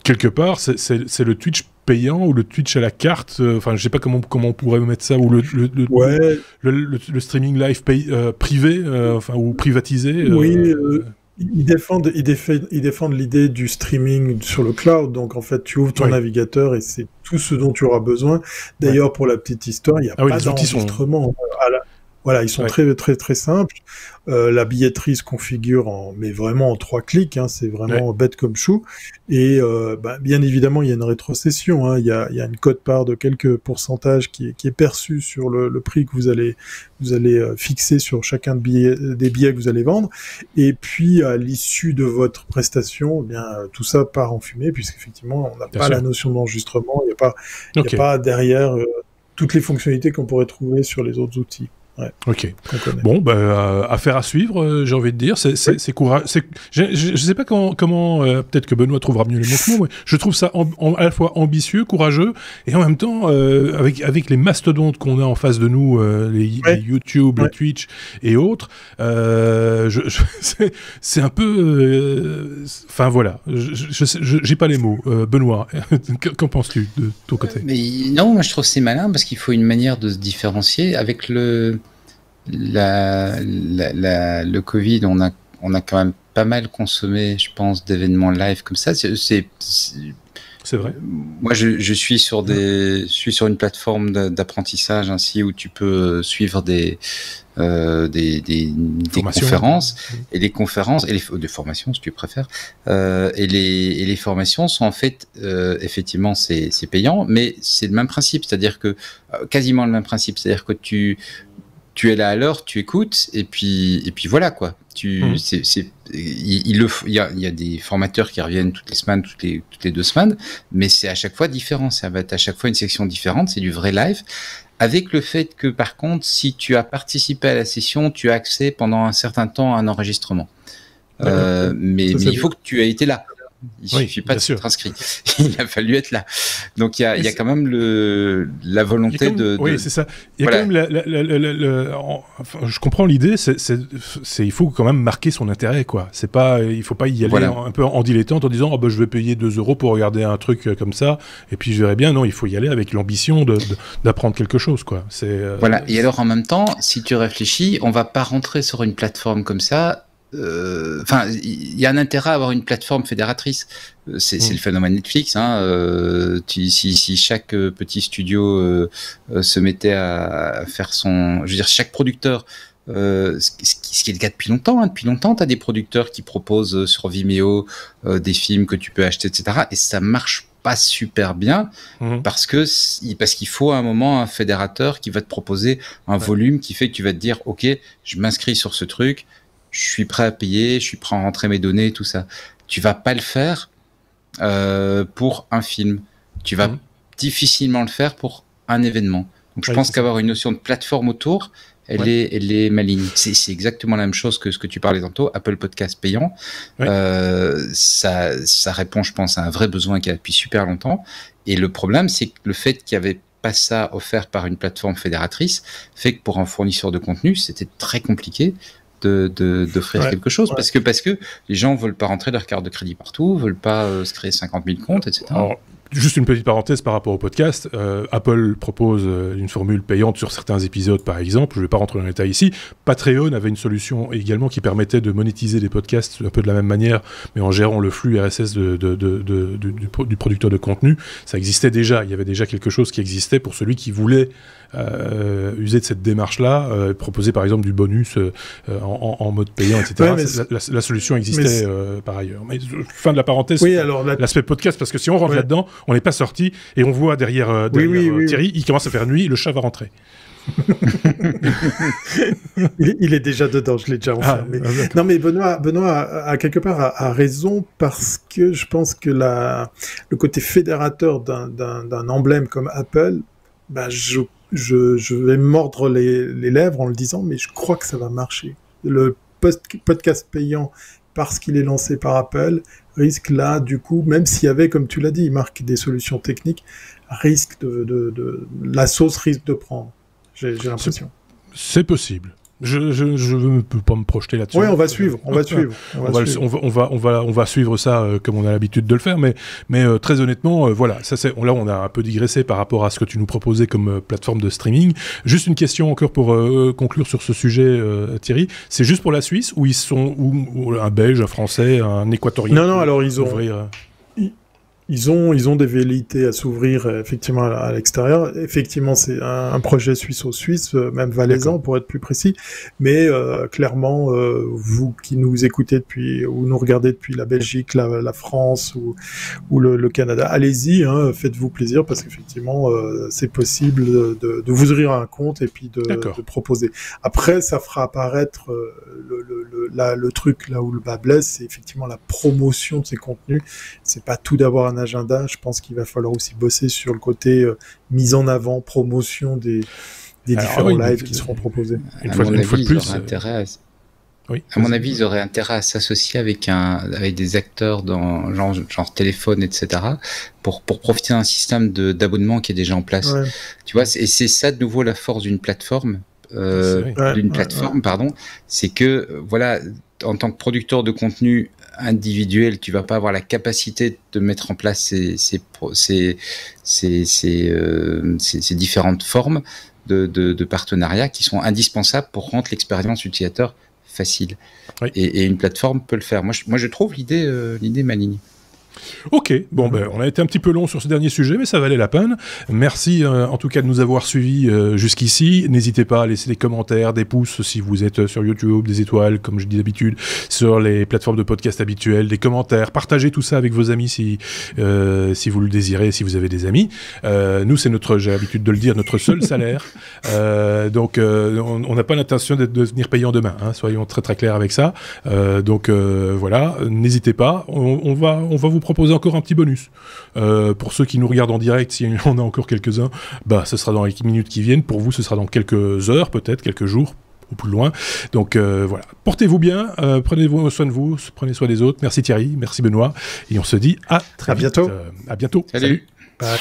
quelque part, c'est le Twitch payant ou le Twitch à la carte, enfin je sais pas comment on pourrait mettre ça, ou le streaming live privé, ou privatisé. Oui, ils défendent l'idée du streaming sur le cloud, donc en fait tu ouvres ton navigateur et c'est tout ce dont tu auras besoin. D'ailleurs, pour la petite histoire, il n'y a pas d'enregistrement Voilà, ils sont très très très simples. La billetterie se configure mais vraiment en 3 clics. Hein, c'est vraiment bête comme chou. Et bien évidemment, il y a une rétrocession. Hein, il y a une quote-part de quelques pourcentages qui est perçue sur le prix que vous allez fixer sur chacun des billets que vous allez vendre. Et puis à l'issue de votre prestation, tout ça part en fumée, puisqu'effectivement, on n'a pas la notion d'enregistrement. Il n'y a pas derrière toutes les fonctionnalités qu'on pourrait trouver sur les autres outils. Ouais, ok. Bon, affaire à suivre, j'ai envie de dire. C'est courageux. Je sais pas comment peut-être que Benoît trouvera mieux les mots que moi. Je trouve ça à la fois ambitieux, courageux, et en même temps, avec les mastodontes qu'on a en face de nous, les YouTube, les Twitch et autres, c'est un peu... Enfin, voilà. J'ai pas les mots. Benoît, qu'en penses-tu de ton côté? Mais non, moi je trouve que c'est malin parce qu'il faut une manière de se différencier. Avec le Covid, on a quand même pas mal consommé, je pense, d'événements live comme ça. C'est vrai. Moi, je suis sur une plateforme d'apprentissage ainsi où tu peux suivre des conférences et les conférences et des formations si tu préfères et les formations sont en fait effectivement c'est payant, mais c'est le même principe, c'est-à-dire que quasiment le même principe, c'est-à-dire que tu es là à l'heure, tu écoutes et puis voilà quoi. Il y a des formateurs qui reviennent toutes les semaines, toutes les 2 semaines, mais c'est à chaque fois différent. Ça va être à chaque fois une section différente. C'est du vrai live. Avec le fait que par contre, si tu as participé à la session, tu as accès pendant un certain temps à un enregistrement. Mais il faut que tu aies été là. Il suffit pas de s'être inscrit. Il a fallu être là. Donc il y a quand même la volonté de. Oui, c'est ça. Il y a quand même je comprends l'idée. Il faut quand même marquer son intérêt, quoi. C'est pas, il faut pas y aller un peu en dilettante en disant je vais payer 2 € pour regarder un truc comme ça et puis je verrai bien. Non, il faut y aller avec l'ambition d'apprendre quelque chose, quoi. Voilà. Et alors en même temps, si tu réfléchis, on va pas rentrer sur une plateforme comme ça. Enfin, il y a un intérêt à avoir une plateforme fédératrice. C'est le phénomène Netflix. Hein. Si chaque petit studio se mettait à faire son, je veux dire, chaque producteur, ce qui est le cas depuis longtemps. Hein. Depuis longtemps, tu as des producteurs qui proposent sur Vimeo des films que tu peux acheter, etc. Et ça marche pas super bien parce qu'il faut à un moment un fédérateur qui va te proposer un volume qui fait que tu vas te dire, ok, je m'inscris sur ce truc. Je suis prêt à payer, je suis prêt à rentrer mes données, tout ça. Tu vas pas le faire pour un film. Tu vas difficilement le faire pour un événement. Donc je pense qu'avoir une notion de plateforme autour, elle est maligne. C'est exactement la même chose que ce que tu parlais tantôt, Apple Podcast payant. Ça répond, je pense, à un vrai besoin qu'il y a depuis super longtemps. Et le problème, c'est que le fait qu'il y avait pas ça offert par une plateforme fédératrice fait que pour un fournisseur de contenu, c'était très compliqué d'offrir quelque chose parce que les gens veulent pas rentrer leur carte de crédit partout, veulent pas se créer 50 000 comptes, etc. Alors, juste une petite parenthèse par rapport au podcast. Apple propose une formule payante sur certains épisodes, par exemple. Je ne vais pas rentrer dans les détails ici. Patreon avait une solution également qui permettait de monétiser les podcasts un peu de la même manière, mais en gérant le flux RSS du producteur de contenu. Ça existait déjà. Il y avait déjà quelque chose qui existait pour celui qui voulait user de cette démarche-là, proposer par exemple du bonus en mode payant, etc. La solution existait par ailleurs. Mais fin de la parenthèse, l'aspect podcast, parce que si on rentre là-dedans, on n'est pas sorti et on voit derrière Thierry, il commence à faire nuit, le chat va rentrer. il est déjà dedans, je l'ai déjà enfermé. Non mais Benoît a quelque part a raison, parce que je pense que le côté fédérateur d'un emblème comme Apple, je vais me mordre les lèvres en le disant, mais je crois que ça va marcher. Le podcast payant, parce qu'il est lancé par Apple, risque là, du coup, même s'il y avait, comme tu l'as dit, Marc, des solutions techniques, risque la sauce risque de prendre. J'ai l'impression. C'est possible. Je ne peux pas me projeter là-dessus. Oui, on va suivre. On va suivre ça comme on a l'habitude de le faire, mais très honnêtement, voilà. Là, on a un peu digressé par rapport à ce que tu nous proposais comme plateforme de streaming. Juste une question encore pour conclure sur ce sujet, Thierry. C'est juste pour la Suisse ou un Belge, un Français, un Équatorien? Non, alors ils Ils ont des velléités à s'ouvrir effectivement à l'extérieur. Effectivement, c'est un projet suisse-suisse, même valaisan pour être plus précis. Mais clairement, vous qui nous écoutez depuis ou nous regardez depuis la Belgique, la France ou le Canada, allez-y, hein, faites-vous plaisir parce qu'effectivement, c'est possible de vous ouvrir un compte et puis de proposer. Après, ça fera apparaître le truc là où le bas blesse, c'est effectivement la promotion de ces contenus. C'est pas tout d'avoir un agenda. Je pense qu'il va falloir aussi bosser sur le côté mise en avant, promotion des différents lives qui seront proposés. Une fois de plus, à mon avis, ils auraient intérêt à s'associer avec des acteurs dans genre téléphone, etc. pour profiter d'un système d'abonnement qui est déjà en place. Ouais. Tu vois, et c'est ça de nouveau la force d'une plateforme. C'est que voilà, en tant que producteur de contenu individuel, tu vas pas avoir la capacité de mettre en place ces différentes formes de partenariats qui sont indispensables pour rendre l'expérience utilisateur facile. Oui. Et une plateforme peut le faire. Moi, je trouve l'idée maligne. Ok, bon on a été un petit peu long sur ce dernier sujet, mais ça valait la peine. Merci en tout cas de nous avoir suivis jusqu'ici. N'hésitez pas à laisser des commentaires, des pouces si vous êtes sur YouTube, des étoiles comme je dis d'habitude, sur les plateformes de podcast habituelles, des commentaires. Partagez tout ça avec vos amis si vous le désirez, si vous avez des amis. Nous, c'est j'ai l'habitude de le dire, notre seul salaire. Donc on n'a pas l'intention de devenir payant demain. Hein, soyons très très clairs avec ça. Voilà, n'hésitez pas. On va vous proposer encore un petit bonus. Pour ceux qui nous regardent en direct, si on a encore quelques-uns, ce sera dans les minutes qui viennent. Pour vous, ce sera dans quelques heures, peut-être, quelques jours, ou plus loin. Donc voilà. Portez-vous bien, prenez soin de vous, prenez soin des autres. Merci Thierry, merci Benoît. Et on se dit à très vite. Bientôt. À bientôt. Salut. Bye.